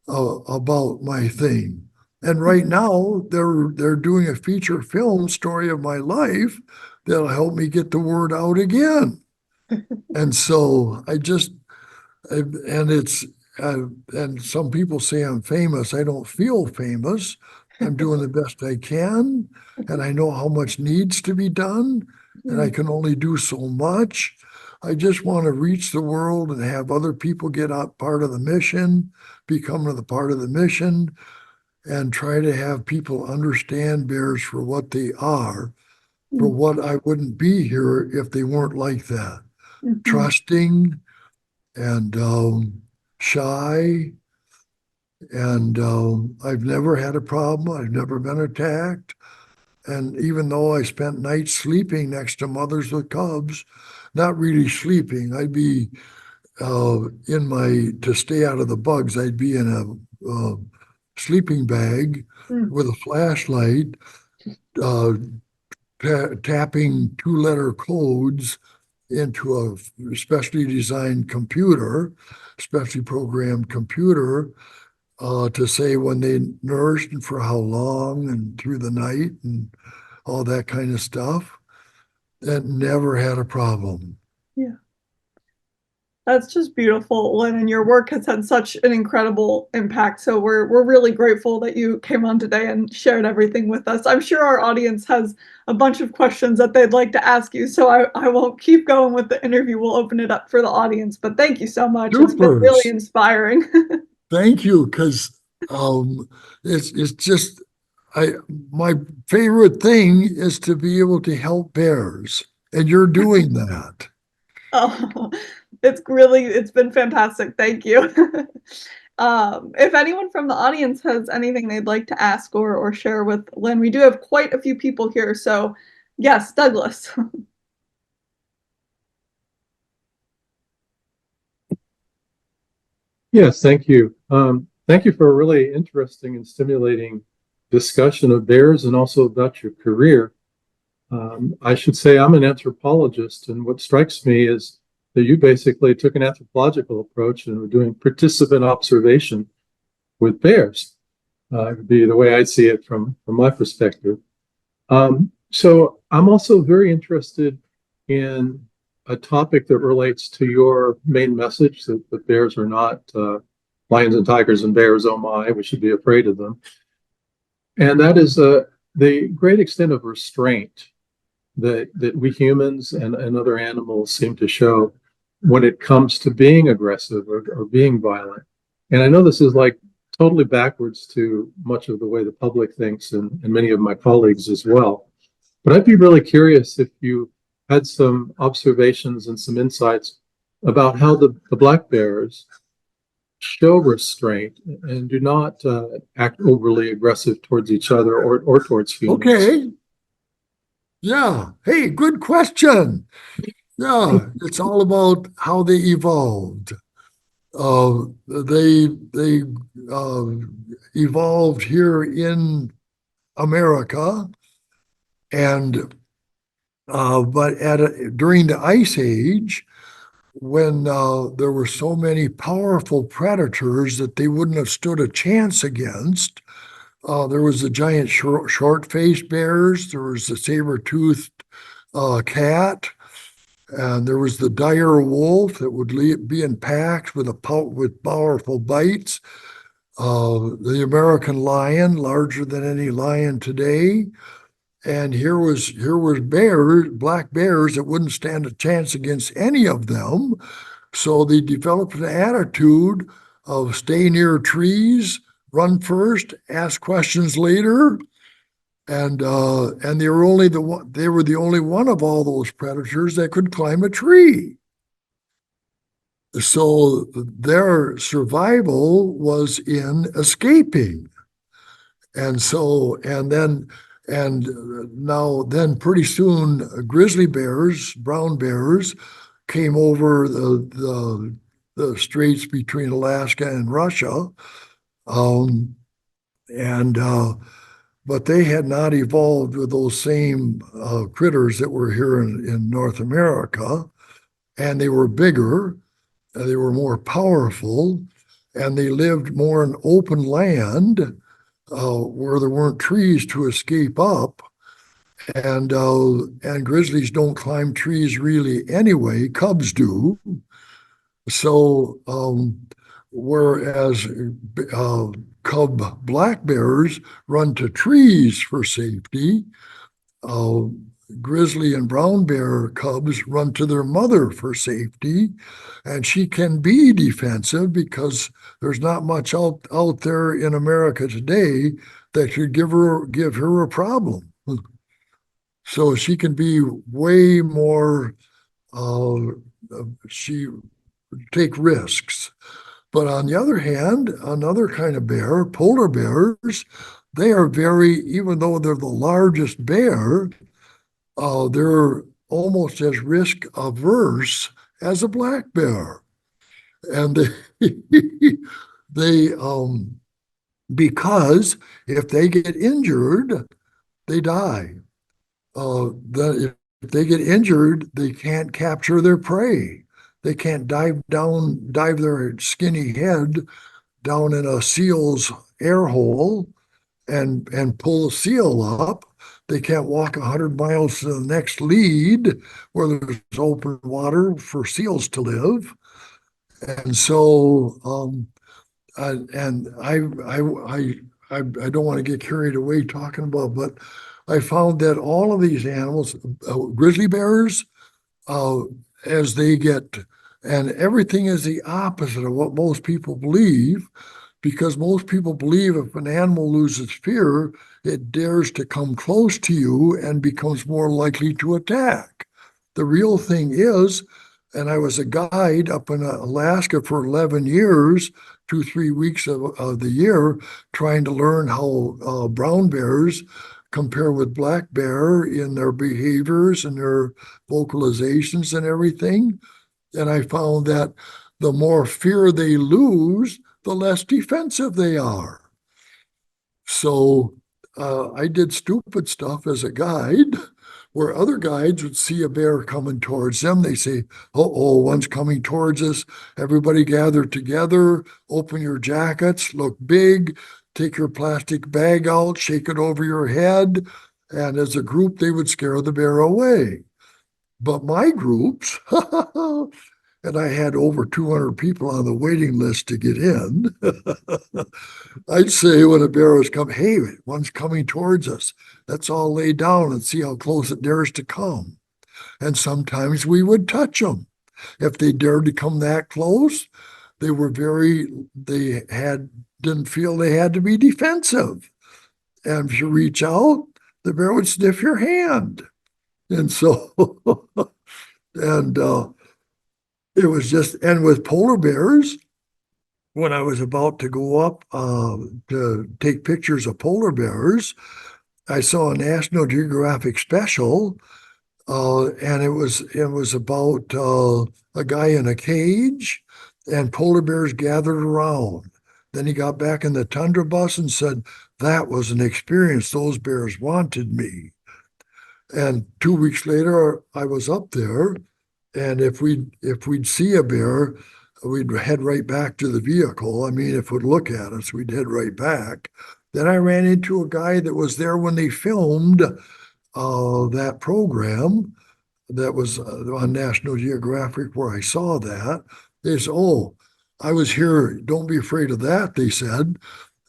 about my thing. And right now they're doing a feature film story of my life that'll help me get the word out again. And so and it's and some people say I'm famous. I don't feel famous. I'm doing the best I can, and I know how much needs to be done, and I can only do so much. I just want to reach the world and have other people get out part of the mission, become the part of the mission, and try to have people understand bears for what they are, for what I wouldn't be here if they weren't like that. Mhm. Trusting and shy, and I've never had a problem. I've never been attacked. And even though I spent nights sleeping next to mothers with cubs, not really sleeping, I'd be to stay out of the bugs, I'd be in a sleeping bag Mhm. with a flashlight, uh, tapping 2-letter codes into a specially designed computer, specially programmed computer, to say when they nourished and for how long and through the night and all that kind of stuff. That never had a problem. Yeah. That's just beautiful, Lynn, and your work has had such an incredible impact. So we're really grateful that you came on today and shared everything with us. I'm sure our audience has a bunch of questions that they'd like to ask you, so I won't keep going with the interview. We'll open it up for the audience. But thank you so much. It's been really Supers. inspiring. Thank you, because it's just I my favorite thing is to be able to help bears, and you're doing that. Oh, it's been fantastic. Thank you. If anyone from the audience has anything they'd like to ask or share with Lynn, we do have quite a few people here. So, yes, Douglas. Yes, thank you. Thank you for a really interesting and stimulating discussion of bears and also about your career. I should say I'm an anthropologist, and what strikes me is that you basically took an anthropological approach and were doing participant observation with bears. Would be the way I see it from my perspective. So I'm also very interested in a topic that relates to your main message that bears are not lions and tigers and bears, oh my, we should be afraid of them. And that is the great extent of restraint that we humans and other animals seem to show when it comes to being aggressive or being violent. And I know this is like totally backwards to much of the way the public thinks and many of my colleagues as well. But I'd be really curious if you had some observations and some insights about how the black bears show restraint and do not act overly aggressive towards each other or towards humans. Okay. Yeah. Hey, good question. Yeah, it's all about how they evolved. They evolved here in America, and but during the Ice Age, when there were so many powerful predators that they wouldn't have stood a chance against. There was the giant short-faced bears. There was the saber-toothed cat. And there was the dire wolf that would be in packs with powerful bites. The American lion, larger than any lion today. And here was bears, black bears that wouldn't stand a chance against any of them. So they developed an attitude of stay near trees, run first, ask questions later, and they were the only one of all those predators that could climb a tree. So their survival was in escaping. And so, and now then pretty soon grizzly bears, brown bears, came over the straits between Alaska and Russia. And but they had not evolved with those same critters that were here in North America. And they were bigger, they were more powerful, and they lived more in open land where there weren't trees to escape up. And grizzlies don't climb trees really anyway. Cubs do. So whereas cub black bears run to trees for safety, uh, grizzly and brown bear cubs run to their mother for safety, and she can be defensive because there's not much out there in America today that could give her a problem. So she can be way more. She take risks. But on the other hand, another kind of bear, polar bears, they are even though they're the largest bear, they're almost as risk averse as a black bear. And they because if they get injured, they die. If they get injured, they can't capture their prey. They can't dive their skinny head down in a seal's air hole and pull the seal up. They can't walk 100 miles to the next lead where there's open water for seals to live. And so, I don't want to get carried away talking about, but I found that all of these animals, grizzly bears, uh, as they get, and everything is the opposite of what most people believe, because most people believe if an animal loses fear, it dares to come close to you and becomes more likely to attack. The real thing is, and I was a guide up in Alaska for 11 years, 2-3 weeks of the year, trying to learn how brown bears compare with black bear in their behaviors and their vocalizations and everything. And I found that the more fear they lose, the less defensive they are. So I did stupid stuff as a guide where other guides would see a bear coming towards them. They say, oh, one's coming towards us. Everybody gather together, open your jackets, look big, take your plastic bag out, shake it over your head. And as a group, they would scare the bear away. But my groups, and I had over 200 people on the waiting list to get in. I'd say when a bear was coming, hey, one's coming towards us. Let's all lay down and see how close it dares to come. And sometimes we would touch them. If they dared to come that close, they didn't feel they had to be defensive. And if you reach out, the bear would sniff your hand. And so, and it was just, and with polar bears, when I was about to go up to take pictures of polar bears, I saw a National Geographic special, and it was about a guy in a cage, and polar bears gathered around. Then he got back in the tundra bus and said, "That was an experience. Those bears wanted me." And 2 weeks later, I was up there, and if we'd see a bear, we'd head right back to the vehicle. I mean, if it would look at us, we'd head right back. Then I ran into a guy that was there when they filmed that program that was on National Geographic where I saw that. They said, "Oh, I was here. Don't be afraid of that," they said.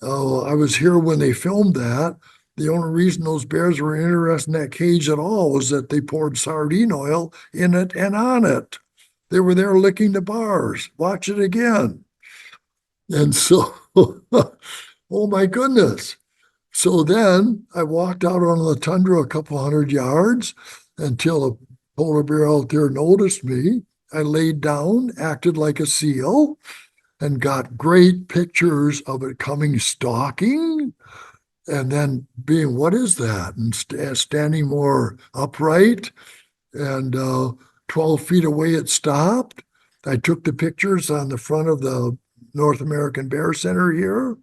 I was here when they filmed that. The only reason those bears were interested in that cage at all was that they poured sardine oil in it and on it. They were there licking the bars. Watch it again. And so, oh my goodness. So then I walked out on the tundra a couple hundred yards until a polar bear out there noticed me. I laid down, acted like a seal, and got great pictures of it coming stalking and then being, "What is that?" and standing more upright. And 12 feet away, it stopped. I took the pictures on the front of the North American Bear Center here.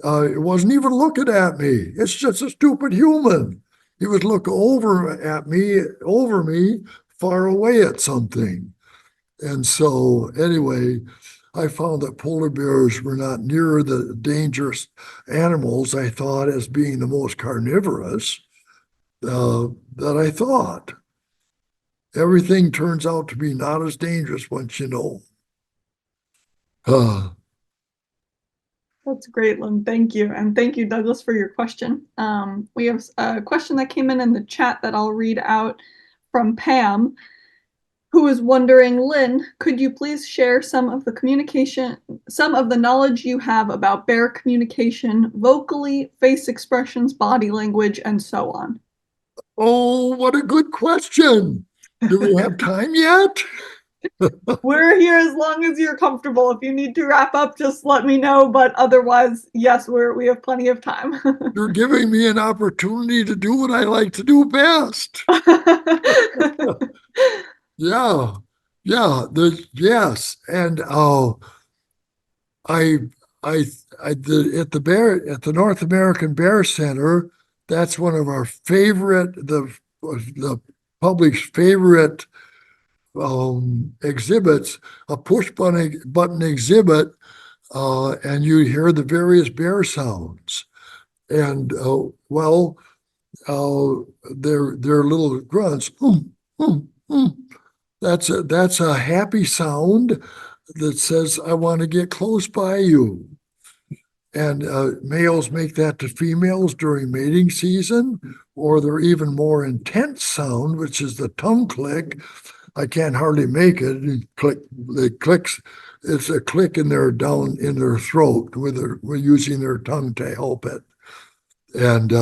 It wasn't even looking at me. It's just a stupid human. He would look over me, far away at something. And so, anyway, I found that polar bears were not near the dangerous animals I thought as being the most carnivorous that I thought. Everything turns out to be not as dangerous once you know. That's great, Lynn. Thank you. And thank you, Douglas, for your question. We have a question that came in the chat that I'll read out from Pam, who is wondering, "Lynn, could you please share some of the knowledge you have about bear communication vocally, face expressions, body language, and so on?" Oh, what a good question. Do we have time yet? We're here as long as you're comfortable. If you need to wrap up, just let me know. But otherwise, yes, we have plenty of time. You're giving me an opportunity to do what I like to do best. Yeah, yeah, yes. And I I at the North American Bear Center, that's one of our favorite, the public's favorite exhibits, a push button exhibit, and you hear the various bear sounds. And well, they're little grunts. That's a happy sound that says, "I want to get close by you." And males make that to females during mating season, or their even more intense sound, which is the tongue click. I can't hardly make it. It clicks. It's a click down in their throat we're using their tongue to help it. And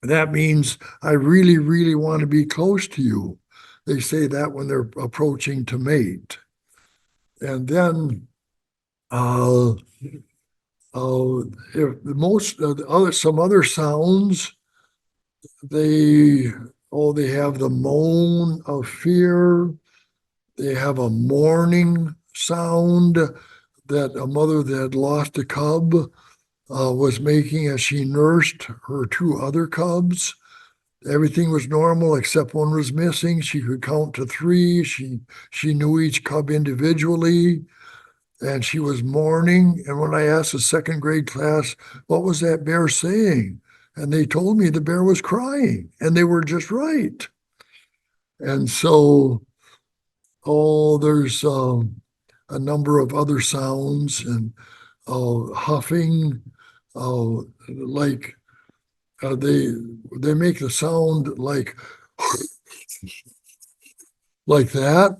that means, "I really, really want to be close to you." They say that when they're approaching to mate. And then if some other sounds, they have the moan of fear. They have a mourning sound that a mother that had lost a cub was making as she nursed her two other cubs. Everything was normal except one was missing. She could count to three. She knew each cub individually, and she was mourning. And when I asked the second grade class, "What was that bear saying?" and they told me the bear was crying, and they were just right. And so, there's a number of other sounds, and huffing, like they make the sound like that.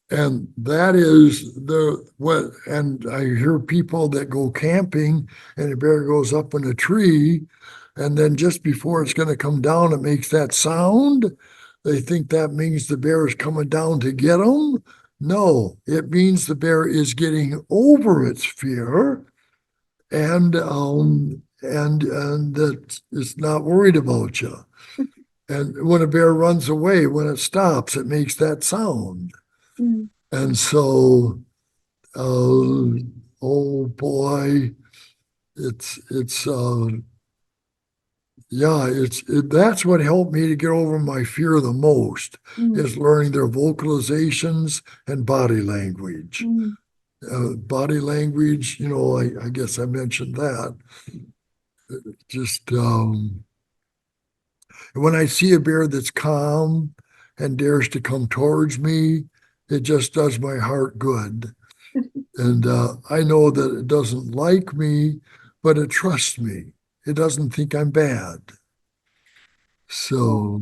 And that is and I hear people that go camping and a bear goes up in a tree, and then just before it's going to come down, it makes that sound. They think that means the bear is coming down to get them. No, it means the bear is getting over its fear and that it's not worried about you. And when a bear runs away, when it stops, it makes that sound. Mm. And so, oh boy, it's yeah, that's what helped me to get over my fear the most Mm. is learning their vocalizations and body language. Mm. Body language, I guess I mentioned that. Just when I see a bear that's calm and dares to come towards me, it just does my heart good. And I know that it doesn't like me, but it trusts me. It doesn't think I'm bad. So,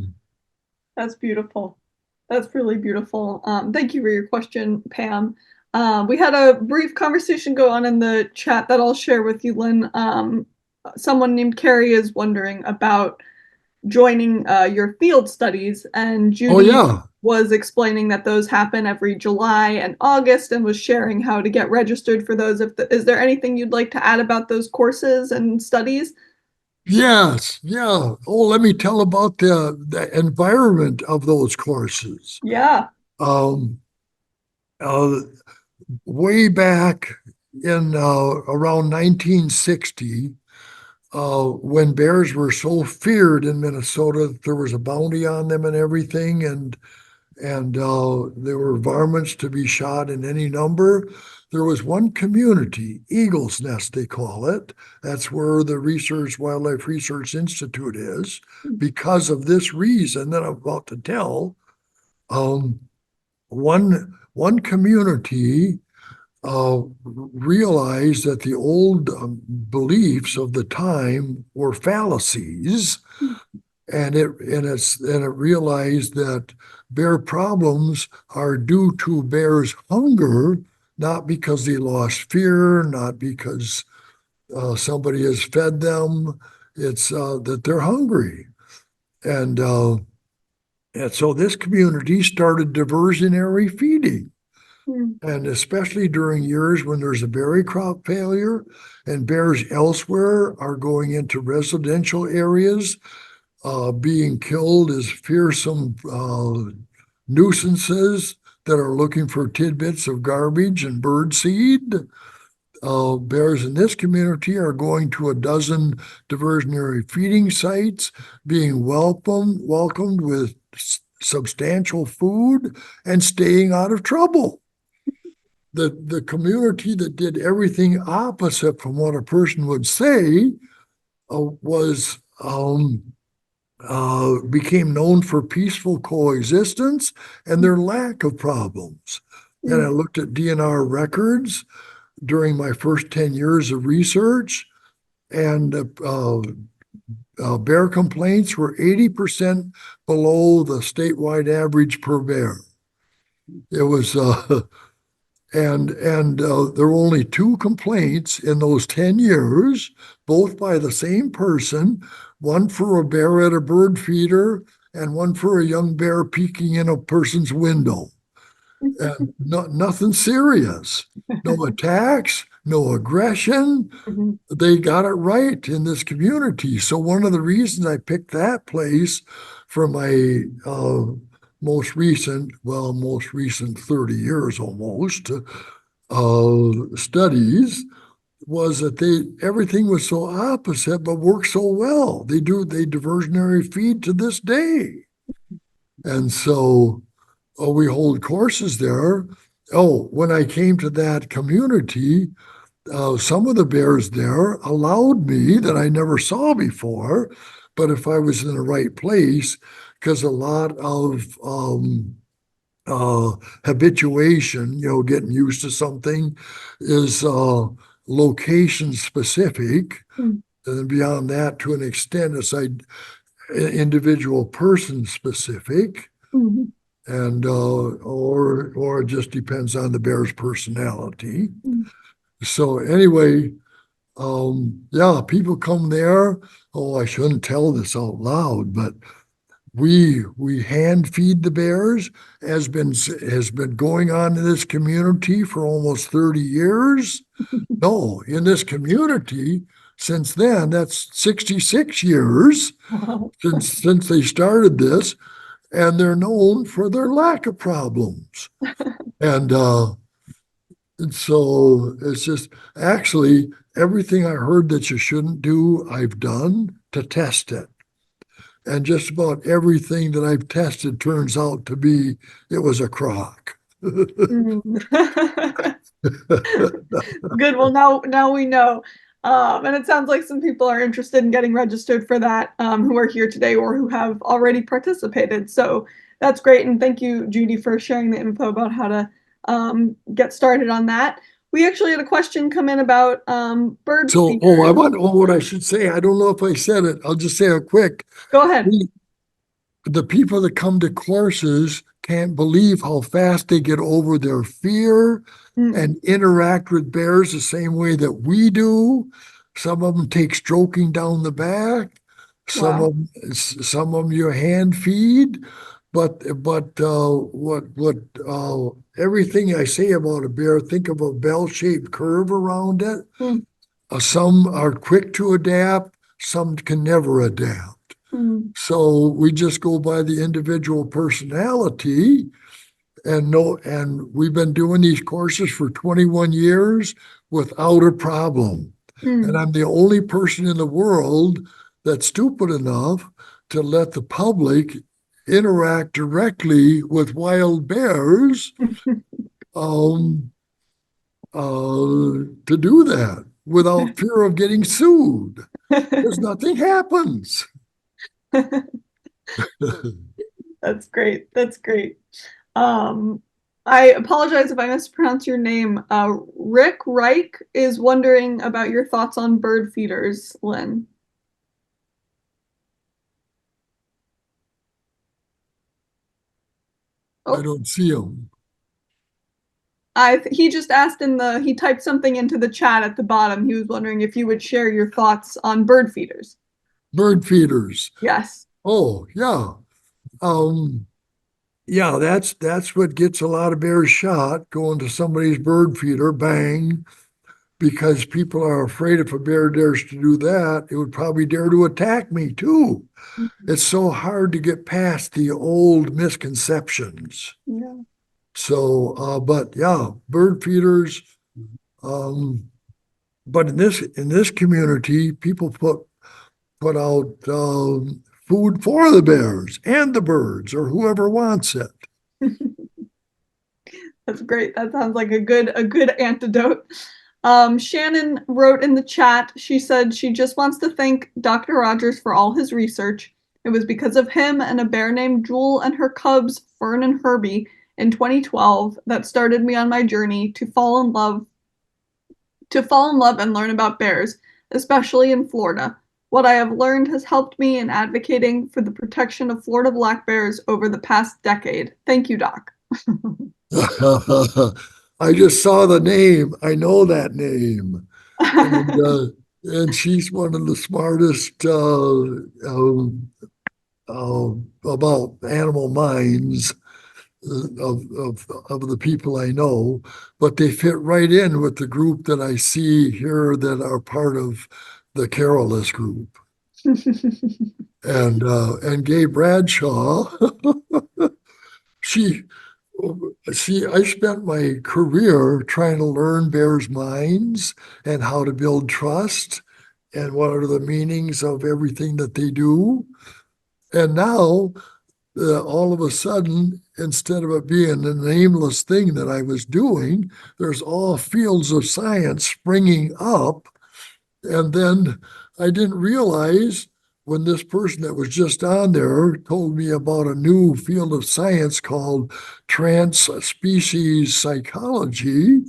That's beautiful. That's really beautiful. Thank you for your question, Pam. We had a brief conversation go on in the chat that I'll share with you, Lynn. Someone named Carrie is wondering about joining your field studies, and oh Judy yeah, was explaining that those happen every July and August, and was sharing how to get registered for those. Is there anything you'd like to add about those courses and studies? yes, yeah. Oh, let me tell about the environment of those courses. Yeah. Um, uh, Way back in around 1960, when bears were so feared in Minnesota that there was a bounty on them and everything, and there were varmints to be shot in any number. There was one community, Eagle's Nest, they call it. That's where the Wildlife Research Institute is. Because of this reason that I'm about to tell, um, one community realized that the old beliefs of the time were fallacies, and it realized that bear problems are due to bears' hunger, not because they lost fear, not because somebody has fed them. It's that they're hungry, and uh, and so this community started diversionary feeding. Mm. And especially during years when there's a berry crop failure and bears elsewhere are going into residential areas, being killed as fearsome nuisances that are looking for tidbits of garbage and bird seed. Bears in this community are going to a dozen diversionary feeding sites, being welcomed with substantial food and staying out of trouble. The community that did everything opposite from what a person would say was became known for peaceful coexistence and their lack of problems. And I looked at DNR records during my first 10 years of research, and bear complaints were 80% below the statewide average per bear. It was and there were only two complaints in those 10 years, both by the same person, one for a bear at a bird feeder and one for a young bear peeking in a person's window. And nothing serious, no attacks, no aggression. Mhm. They got it right in this community. So one of the reasons I picked that place for my most recent 30 years almost, studies was that everything was so opposite but worked so well. They diversionary feed to this day. And so we hold courses there. Oh, when I came to that community, some of the bears there allowed me that I never saw before, but if I was in the right place, because a lot of uh, habituation, getting used to something, is location specific. Mm. And beyond that, to an extent, it's individual person specific, Mhm. and or it just depends on the bear's personality. Mm. So anyway, yeah, people come there. Oh, I shouldn't tell this out loud, but we hand feed the bears has been going on in this community for almost 30 years. No, in this community, since then, that's 66 years Wow. since they started this, and they're known for their lack of problems. And so it's just actually everything I heard that you shouldn't do, I've done to test it. And just about everything that I've tested turns out to be, it was a crock. Good. Well, now we know. And it sounds like some people are interested in getting registered for that, who are here today or who have already participated. So that's great. And thank you, Judy, for sharing the info about how to get started on that. We actually had a question come in about bird So, feeders. I want, what I should say, I don't know if I said it. I'll just say it quick. Go ahead. The people that come to courses can't believe how fast they get over their fear and interact with bears the same way that we do. Some of them take stroking down the back. Wow. Some of them you hand feed. But what everything I say about a bear, think of a bell-shaped curve around it. Mm. Some are quick to adapt. Some can never adapt. So we just go by the individual personality and we've been doing these courses for 21 years without a problem. And I'm the only person in the world that's stupid enough to let the public interact directly with wild bears to do that without fear of getting sued. Because nothing happens. That's great. That's great. I apologize if I mispronounce your name. Rick Reich is wondering about your thoughts on bird feeders, Lynn. I don't see them. He just asked he typed something into the chat at the bottom. He was wondering if you would share your thoughts on bird feeders. Bird feeders. Yes. Oh, yeah. Yeah, that's what gets a lot of bears shot, going to somebody's bird feeder, bang, because people are afraid if a bear dares to do that, it would probably dare to attack me too. It's so hard to get past the old misconceptions. Yeah. So, but yeah, bird feeders. But in this community, people put out food for the bears and the birds or whoever wants it. That's great. That sounds like a good antidote. Shannon wrote in the chat, she said she just wants to thank Dr. Rogers for all his research. It was because of him and a bear named Jewel and her cubs, Fern and Herbie, in 2012 that started me on my journey to fall in love and learn about bears, especially in Florida. What I have learned has helped me in advocating for the protection of Florida black bears over the past decade. Thank you, Doc. I just saw the name. I know that name. And she's one of the smartest about animal minds of the people I know, but they fit right in with the group that I see here that are part of the Kerulos group. And Gay Bradshaw, she I spent my career trying to learn bears' minds and how to build trust and what are the meanings of everything that they do. And now all of a sudden, instead of it being a nameless thing that I was doing, there's all fields of science springing up. And then I didn't realize when this person that was just on there told me about a new field of science called trans-species psychology.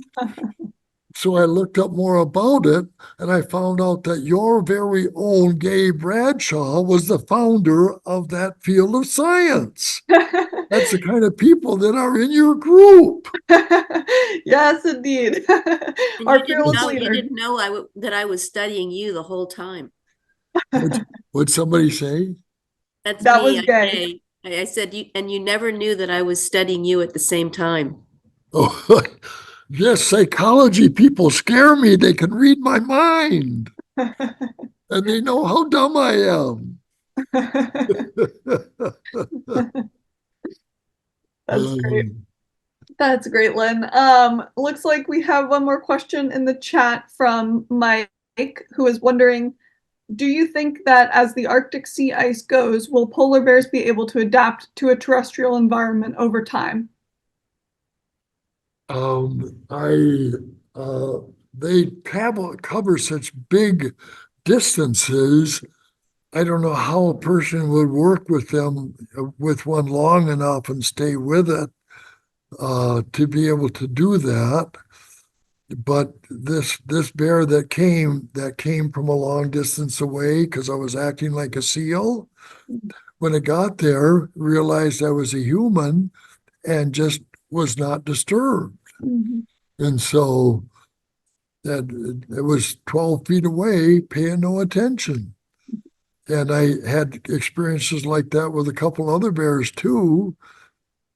So I looked up more about it and I found out that your very own Gay Bradshaw was the founder of that field of science. That's the kind of people that are in your group. Yes, indeed. And Our you fearless leader. didn't know that I was studying you the whole time. What'd somebody say? That's That me. was gay. I said you, and you never knew that I was studying you at the same time. Oh, yes, psychology people scare me. They can read my mind and they know how dumb I am. That's great. Um, That's great, Lynn. Looks like we have one more question in the chat from Mike, who is wondering, do you think that as the Arctic sea ice goes, will polar bears be able to adapt to a terrestrial environment over time? I they cover such big distances. I don't know how a person would work with them with one long enough and stay with it to be able to do that. But this bear that came from a long distance away because I was acting like a seal. When it got there, realized I was a human and just was not disturbed. Mhm. And so that it was 12 feet away, paying no attention. And I had experiences like that with a couple other bears too.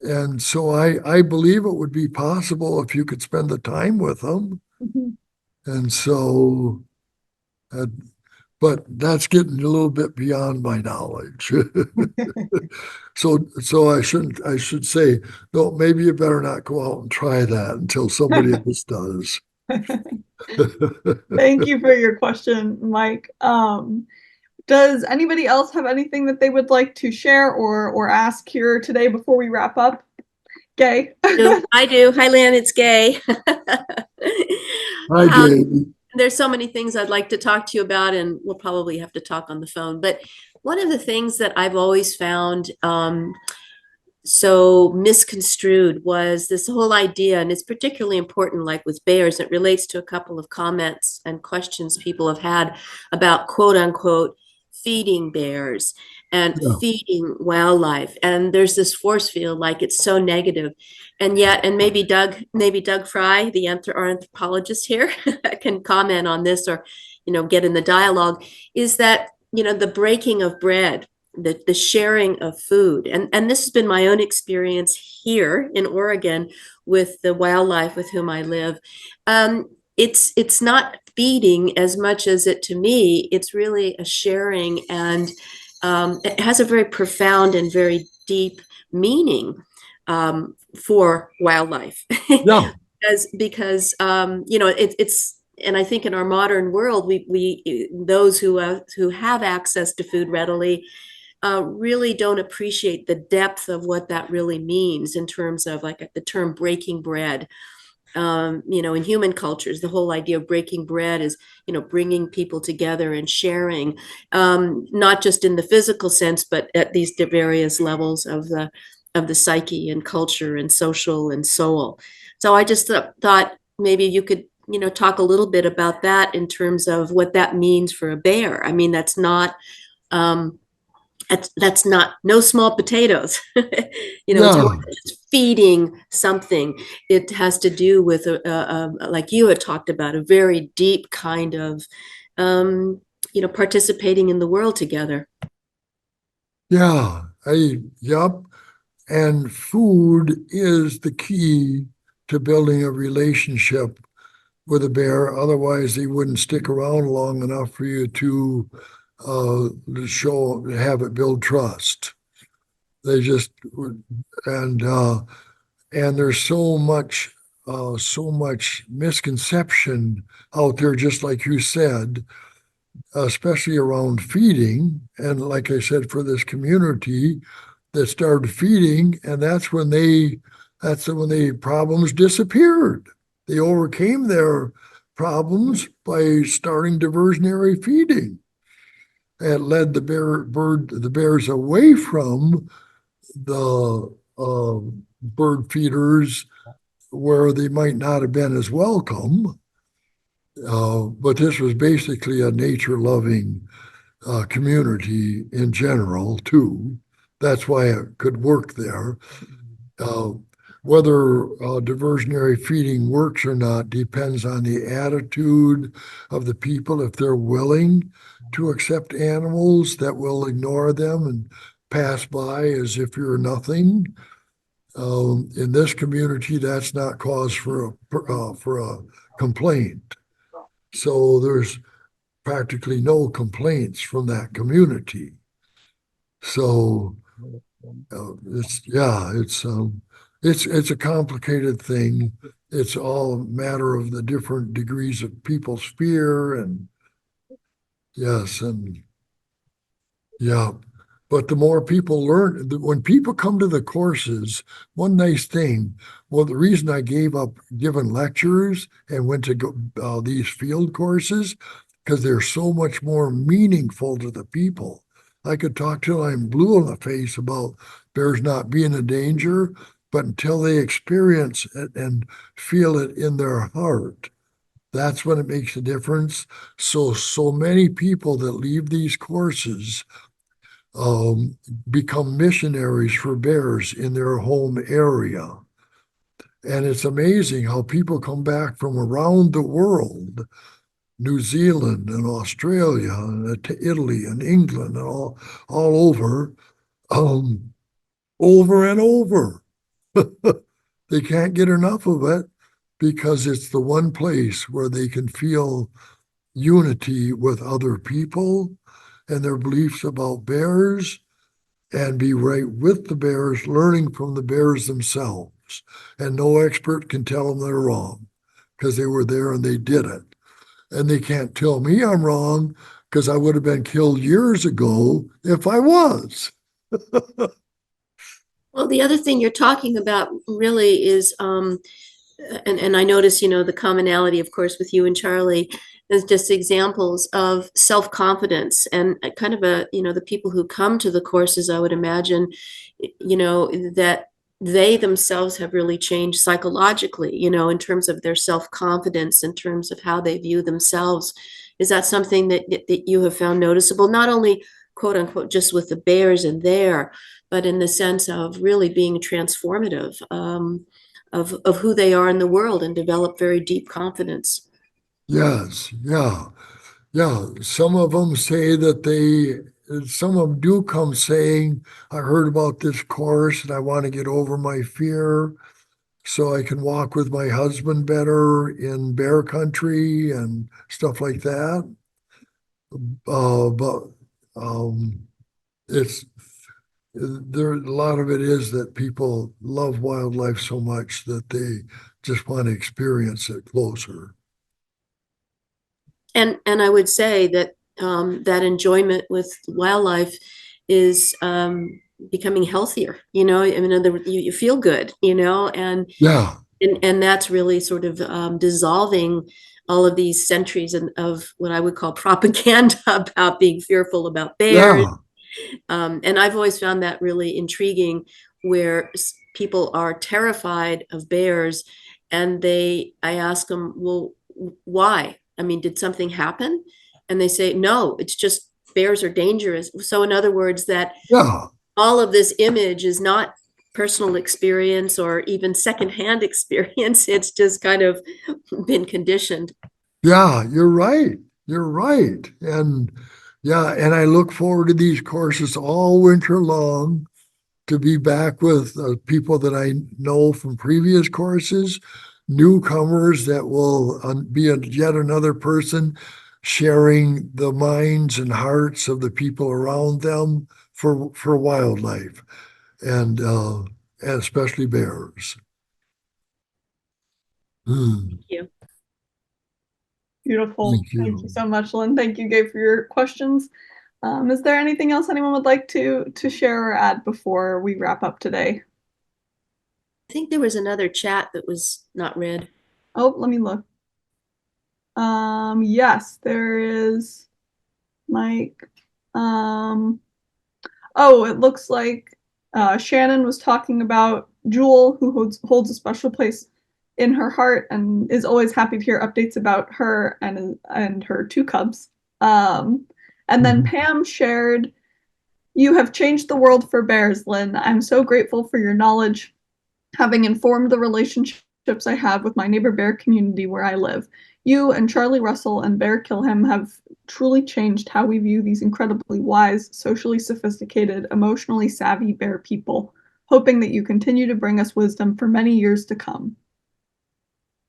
And so I believe it would be possible if you could spend the time with them. Mhm. And so, uh, but that's getting a little bit beyond my knowledge. So I should say, no, maybe you better not go out and try that until somebody else does. Thank you for your question, Mike. Does anybody else have anything that they would like to share or ask here today before we wrap up? Gay. I do. Hi, Lynn. It's Gay. I did. There's so many things I'd like to talk to you about, and we'll probably have to talk on the phone. But one of the things that I've always found so misconstrued was this whole idea, and it's particularly important, like with bears. It relates to a couple of comments and questions people have had about quote unquote feeding bears and Yeah. feeding wildlife. And there's this force field, like it's so negative. And yet, and maybe Doug Fry, our anthropologist here, can comment on this or, get in the dialogue, is that, the breaking of bread, the sharing of food. And this has been my own experience here in Oregon with the wildlife with whom I live. It's not feeding as much as it, to me, it's really a sharing, and it has a very profound and very deep meaning for wildlife. Yeah. because it's and I think in our modern world, we those who have access to food readily really don't appreciate the depth of what that really means in terms of, like, the term breaking bread. In human cultures, the whole idea of breaking bread is, bringing people together and sharing, not just in the physical sense, but at these various levels of the psyche and culture and social and soul. So I just thought maybe you could, talk a little bit about that in terms of what that means for a bear. I mean, that's not um, that's not no small potatoes. It's more Yeah. than just feeding something. It has to do with like you had talked about, a very deep kind of participating in the world together. Yeah. Yep. And food is the key to building a relationship with a bear. Otherwise, they wouldn't stick around long enough for you to have it build trust. They just would, and there's so much misconception out there, just like you said, especially around feeding. And like I said, for this community that started feeding, and that's when the problems disappeared. They overcame their problems by starting diversionary feeding. It led the bears away from the bird feeders where they might not have been as welcome. But this was basically a nature loving community in general, too. That's why it could work there. Uh, whether diversionary feeding works or not depends on the attitude of the people. If they're willing to accept animals that will ignore them and pass by as if you're nothing. In this community, that's not cause for a complaint. So there's practically no complaints from that community. So it's a complicated thing. It's all a matter of the different degrees of people's fear and yes, and yeah. But the more people learn, when people come to the courses, one nice thing, well, the reason I gave up giving lectures and went to go these field courses, because they're so much more meaningful to the people. I could talk till I'm blue in the face about bears not being a danger, but until they experience it and feel it in their heart, that's when it makes a difference. So many people that leave these courses um, become missionaries for bears in their home area. And it's amazing how people come back from around the world, New Zealand and Australia and Italy and England and all um, over and over. They can't get enough of it because it's the one place where they can feel unity with other people and their beliefs about bears and be right with the bears, learning from the bears themselves. And no expert can tell them they're wrong because they were there and they did it. And they can't tell me I'm wrong because I would have been killed years ago if I was. Well, the other thing you're talking about really is, and I notice, the commonality, of course, with you and Charlie is just examples of self-confidence and kind of the people who come to the courses, I would imagine, that they themselves have really changed psychologically, in terms of their self-confidence, in terms of how they view themselves. Is that something that you have found noticeable, not only quote unquote, just with the bears in there, but in the sense of really being transformative of who they are in the world and develop very deep confidence? Yes, yeah, yeah. Some of them say that some of them do come saying, I heard about this course and I want to get over my fear so I can walk with my husband better in bear country and stuff like that. But it's there. A lot of it is that people love wildlife so much that they just want to experience it closer. And I would say that that enjoyment with wildlife is becoming healthier. I mean, you feel good, and Yeah, and that's really sort of dissolving all of these centuries of what I would call propaganda about being fearful about bears. yeah, And I've always found that really intriguing, where people are terrified of bears, and I ask them, well, why? I mean, did something happen? And they say, no, it's just bears are dangerous. So, in other words, that yeah. all of this image is not personal experience or even secondhand experience. It's just kind of been conditioned. Yeah, you're right. You're right. And yeah, and I look forward to these courses all winter long to be back with people that I know from previous courses, newcomers that will be yet another person sharing the minds and hearts of the people around them for wildlife and especially bears. Thank you. Beautiful. Thank Thank you you. so much, Lynn. Thank you, Gabe, for your questions. Is there anything else anyone would like to share or add before we wrap up today? I think there was another chat that was not read. Oh, let me look. Yes, there is Mike. Oh, it looks like Shannon was talking about Jewel, who holds a special place in her heart and is always happy to hear updates about her and her two cubs. And then Pam shared, "You have changed the world for bears, Lynn. I'm so grateful for your knowledge, having informed the relationships I have with my neighbor bear community where I live. You and Charlie Russell and Bear Kilham have truly changed how we view these incredibly wise, socially sophisticated, emotionally savvy bear people, hoping that you continue to bring us wisdom for many years to come.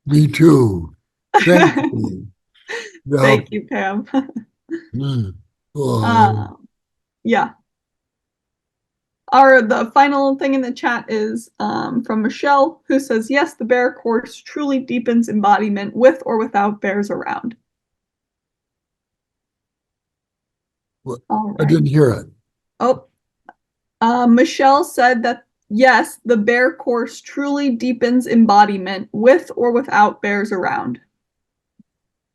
Me too. Thank you. Yeah. Thank you, Pam. Oh, Yeah. The final thing in the chat is from Michelle, who says, yes, the bear course truly deepens embodiment with or without bears around. All I right. didn't hear it. Oh, Michelle said that, yes, the bear course truly deepens embodiment with or without bears around.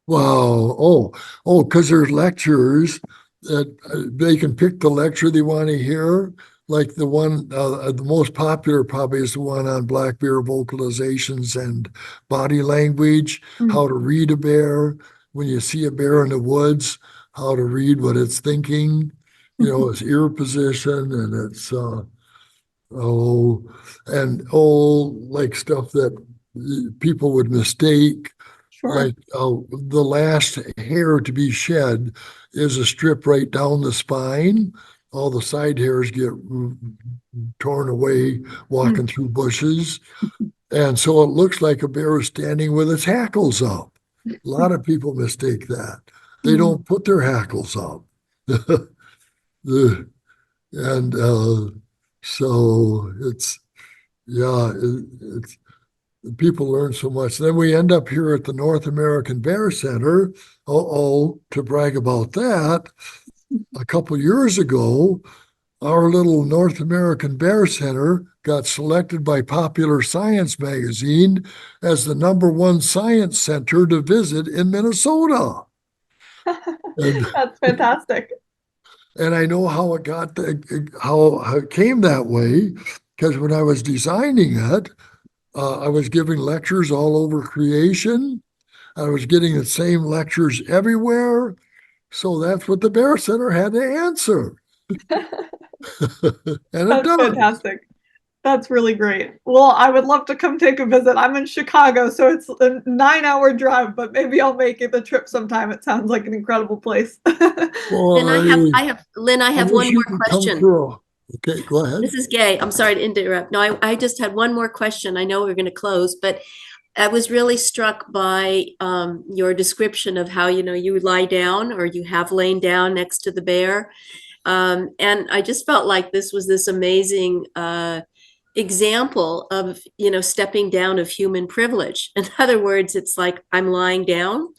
Wow. Because there's lectures that they can pick the lecture they want to hear. Like the one, the most popular probably is the one on black bear vocalizations and body language, how to read a bear. When you see a bear in the woods, how to read what it's thinking, its ear position and its, like stuff that people would mistake. Sure. Like the last hair to be shed is a strip right down the spine. All the side hairs get torn away walking through bushes. And so it looks like a bear is standing with its hackles up. A lot of people mistake that. They don't put their hackles up. And so it's, yeah, it's people learn so much. Then we end up here at the North American Bear Center. To brag about that, a couple years ago, our little North American Bear Center got selected by Popular Science magazine as the #1 science center to visit in Minnesota. That's fantastic. And I know how it how it came that way, because when I was designing it, I was giving lectures all over creation. I was getting the same lectures everywhere. So that's what the Bear Center had to answer. And it That's does. fantastic. That's really great. Well, I would love to come take a visit. I'm in Chicago, so it's a 9-hour drive, but maybe I'll make it the trip sometime. It sounds like an incredible place. Lynn, Lynn, I have one more question. Okay, go ahead. This is Gay. I'm sorry to interrupt. No, I just had one more question. I know we're going to close, but I was really struck by your description of how, you lie down or you have lain down next to the bear. And I just felt like this was this amazing example of, stepping down of human privilege. In other words, it's like I'm lying down,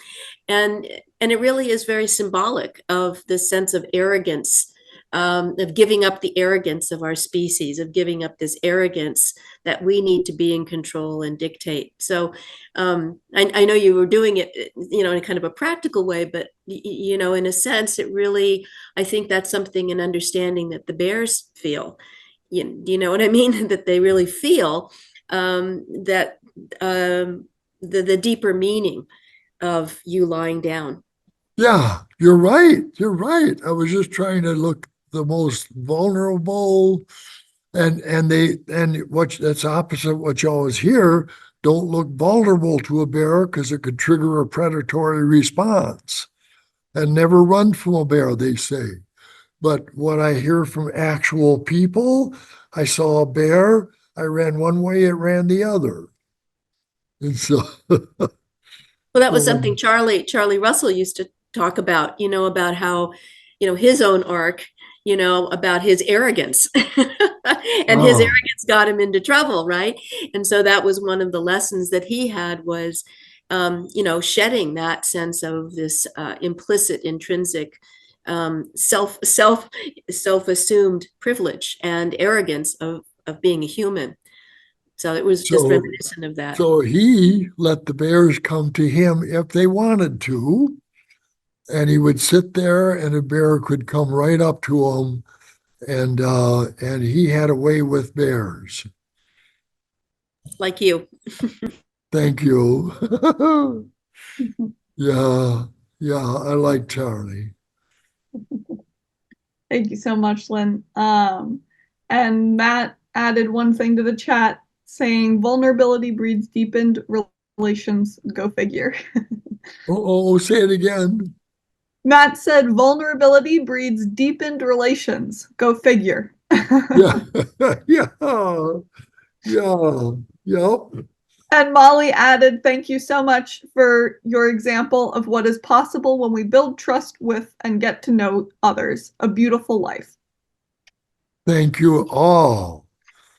and it really is very symbolic of this sense of arrogance, of giving up the arrogance of our species, of giving up this arrogance that we need to be in control and dictate. So I know you were doing it, in a kind of a practical way, but in a sense, it really, I think that's something, an understanding that the bears feel. You know what I mean? That they really feel that the deeper meaning of you lying down. Yeah, you're right. You're right. I was just trying to look the most vulnerable, and that's opposite what you always hear. Don't look vulnerable to a bear because it could trigger a predatory response. And never run from a bear, they say. But what I hear from actual people, I saw a bear, I ran one way, it ran the other. And so Well, that was something Charlie Russell used to talk about, about how, his own arc, about his arrogance and his arrogance got him into trouble. Right. And so that was one of the lessons that he had was, shedding that sense of this implicit, intrinsic, self-assumed privilege and arrogance of being a human. So it was just reminiscent of that. So he let the bears come to him if they wanted to, and he would sit there and a bear could come right up to him, and he had a way with bears. Like you. Thank you. Yeah, I like Charlie. Thank you so much, Lynn. And Matt added one thing to the chat saying vulnerability breeds deepened relations. Go figure. Say it again. Matt said vulnerability breeds deepened relations. Go figure. Yeah, yeah, yeah, yep. And Molly added, thank you so much for your example of what is possible when we build trust with and get to know others. A beautiful life. Thank you all.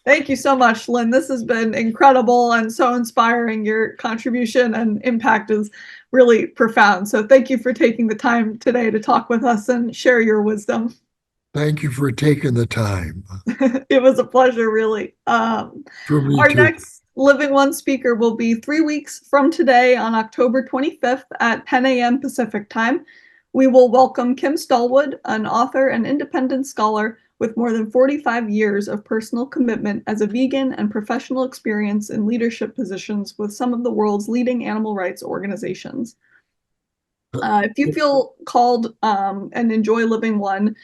Thank you so much, Lynn. This has been incredible and so inspiring. Your contribution and impact is really profound. So thank you for taking the time today to talk with us and share your wisdom. Thank you for taking the time. It was a pleasure, really. For me Our too. next Living One speaker will be 3 weeks from today on October 25th at 10 a.m. Pacific time. We will welcome Kim Stallwood, an author and independent scholar with more than 45 years of personal commitment as a vegan and professional experience in leadership positions with some of the world's leading animal rights organizations. If you feel called and enjoy Living One,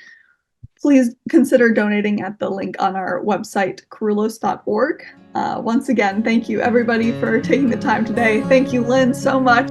please consider donating at the link on our website, kerulos.org. Once again, thank you everybody for taking the time today. Thank you, Lynn, so much.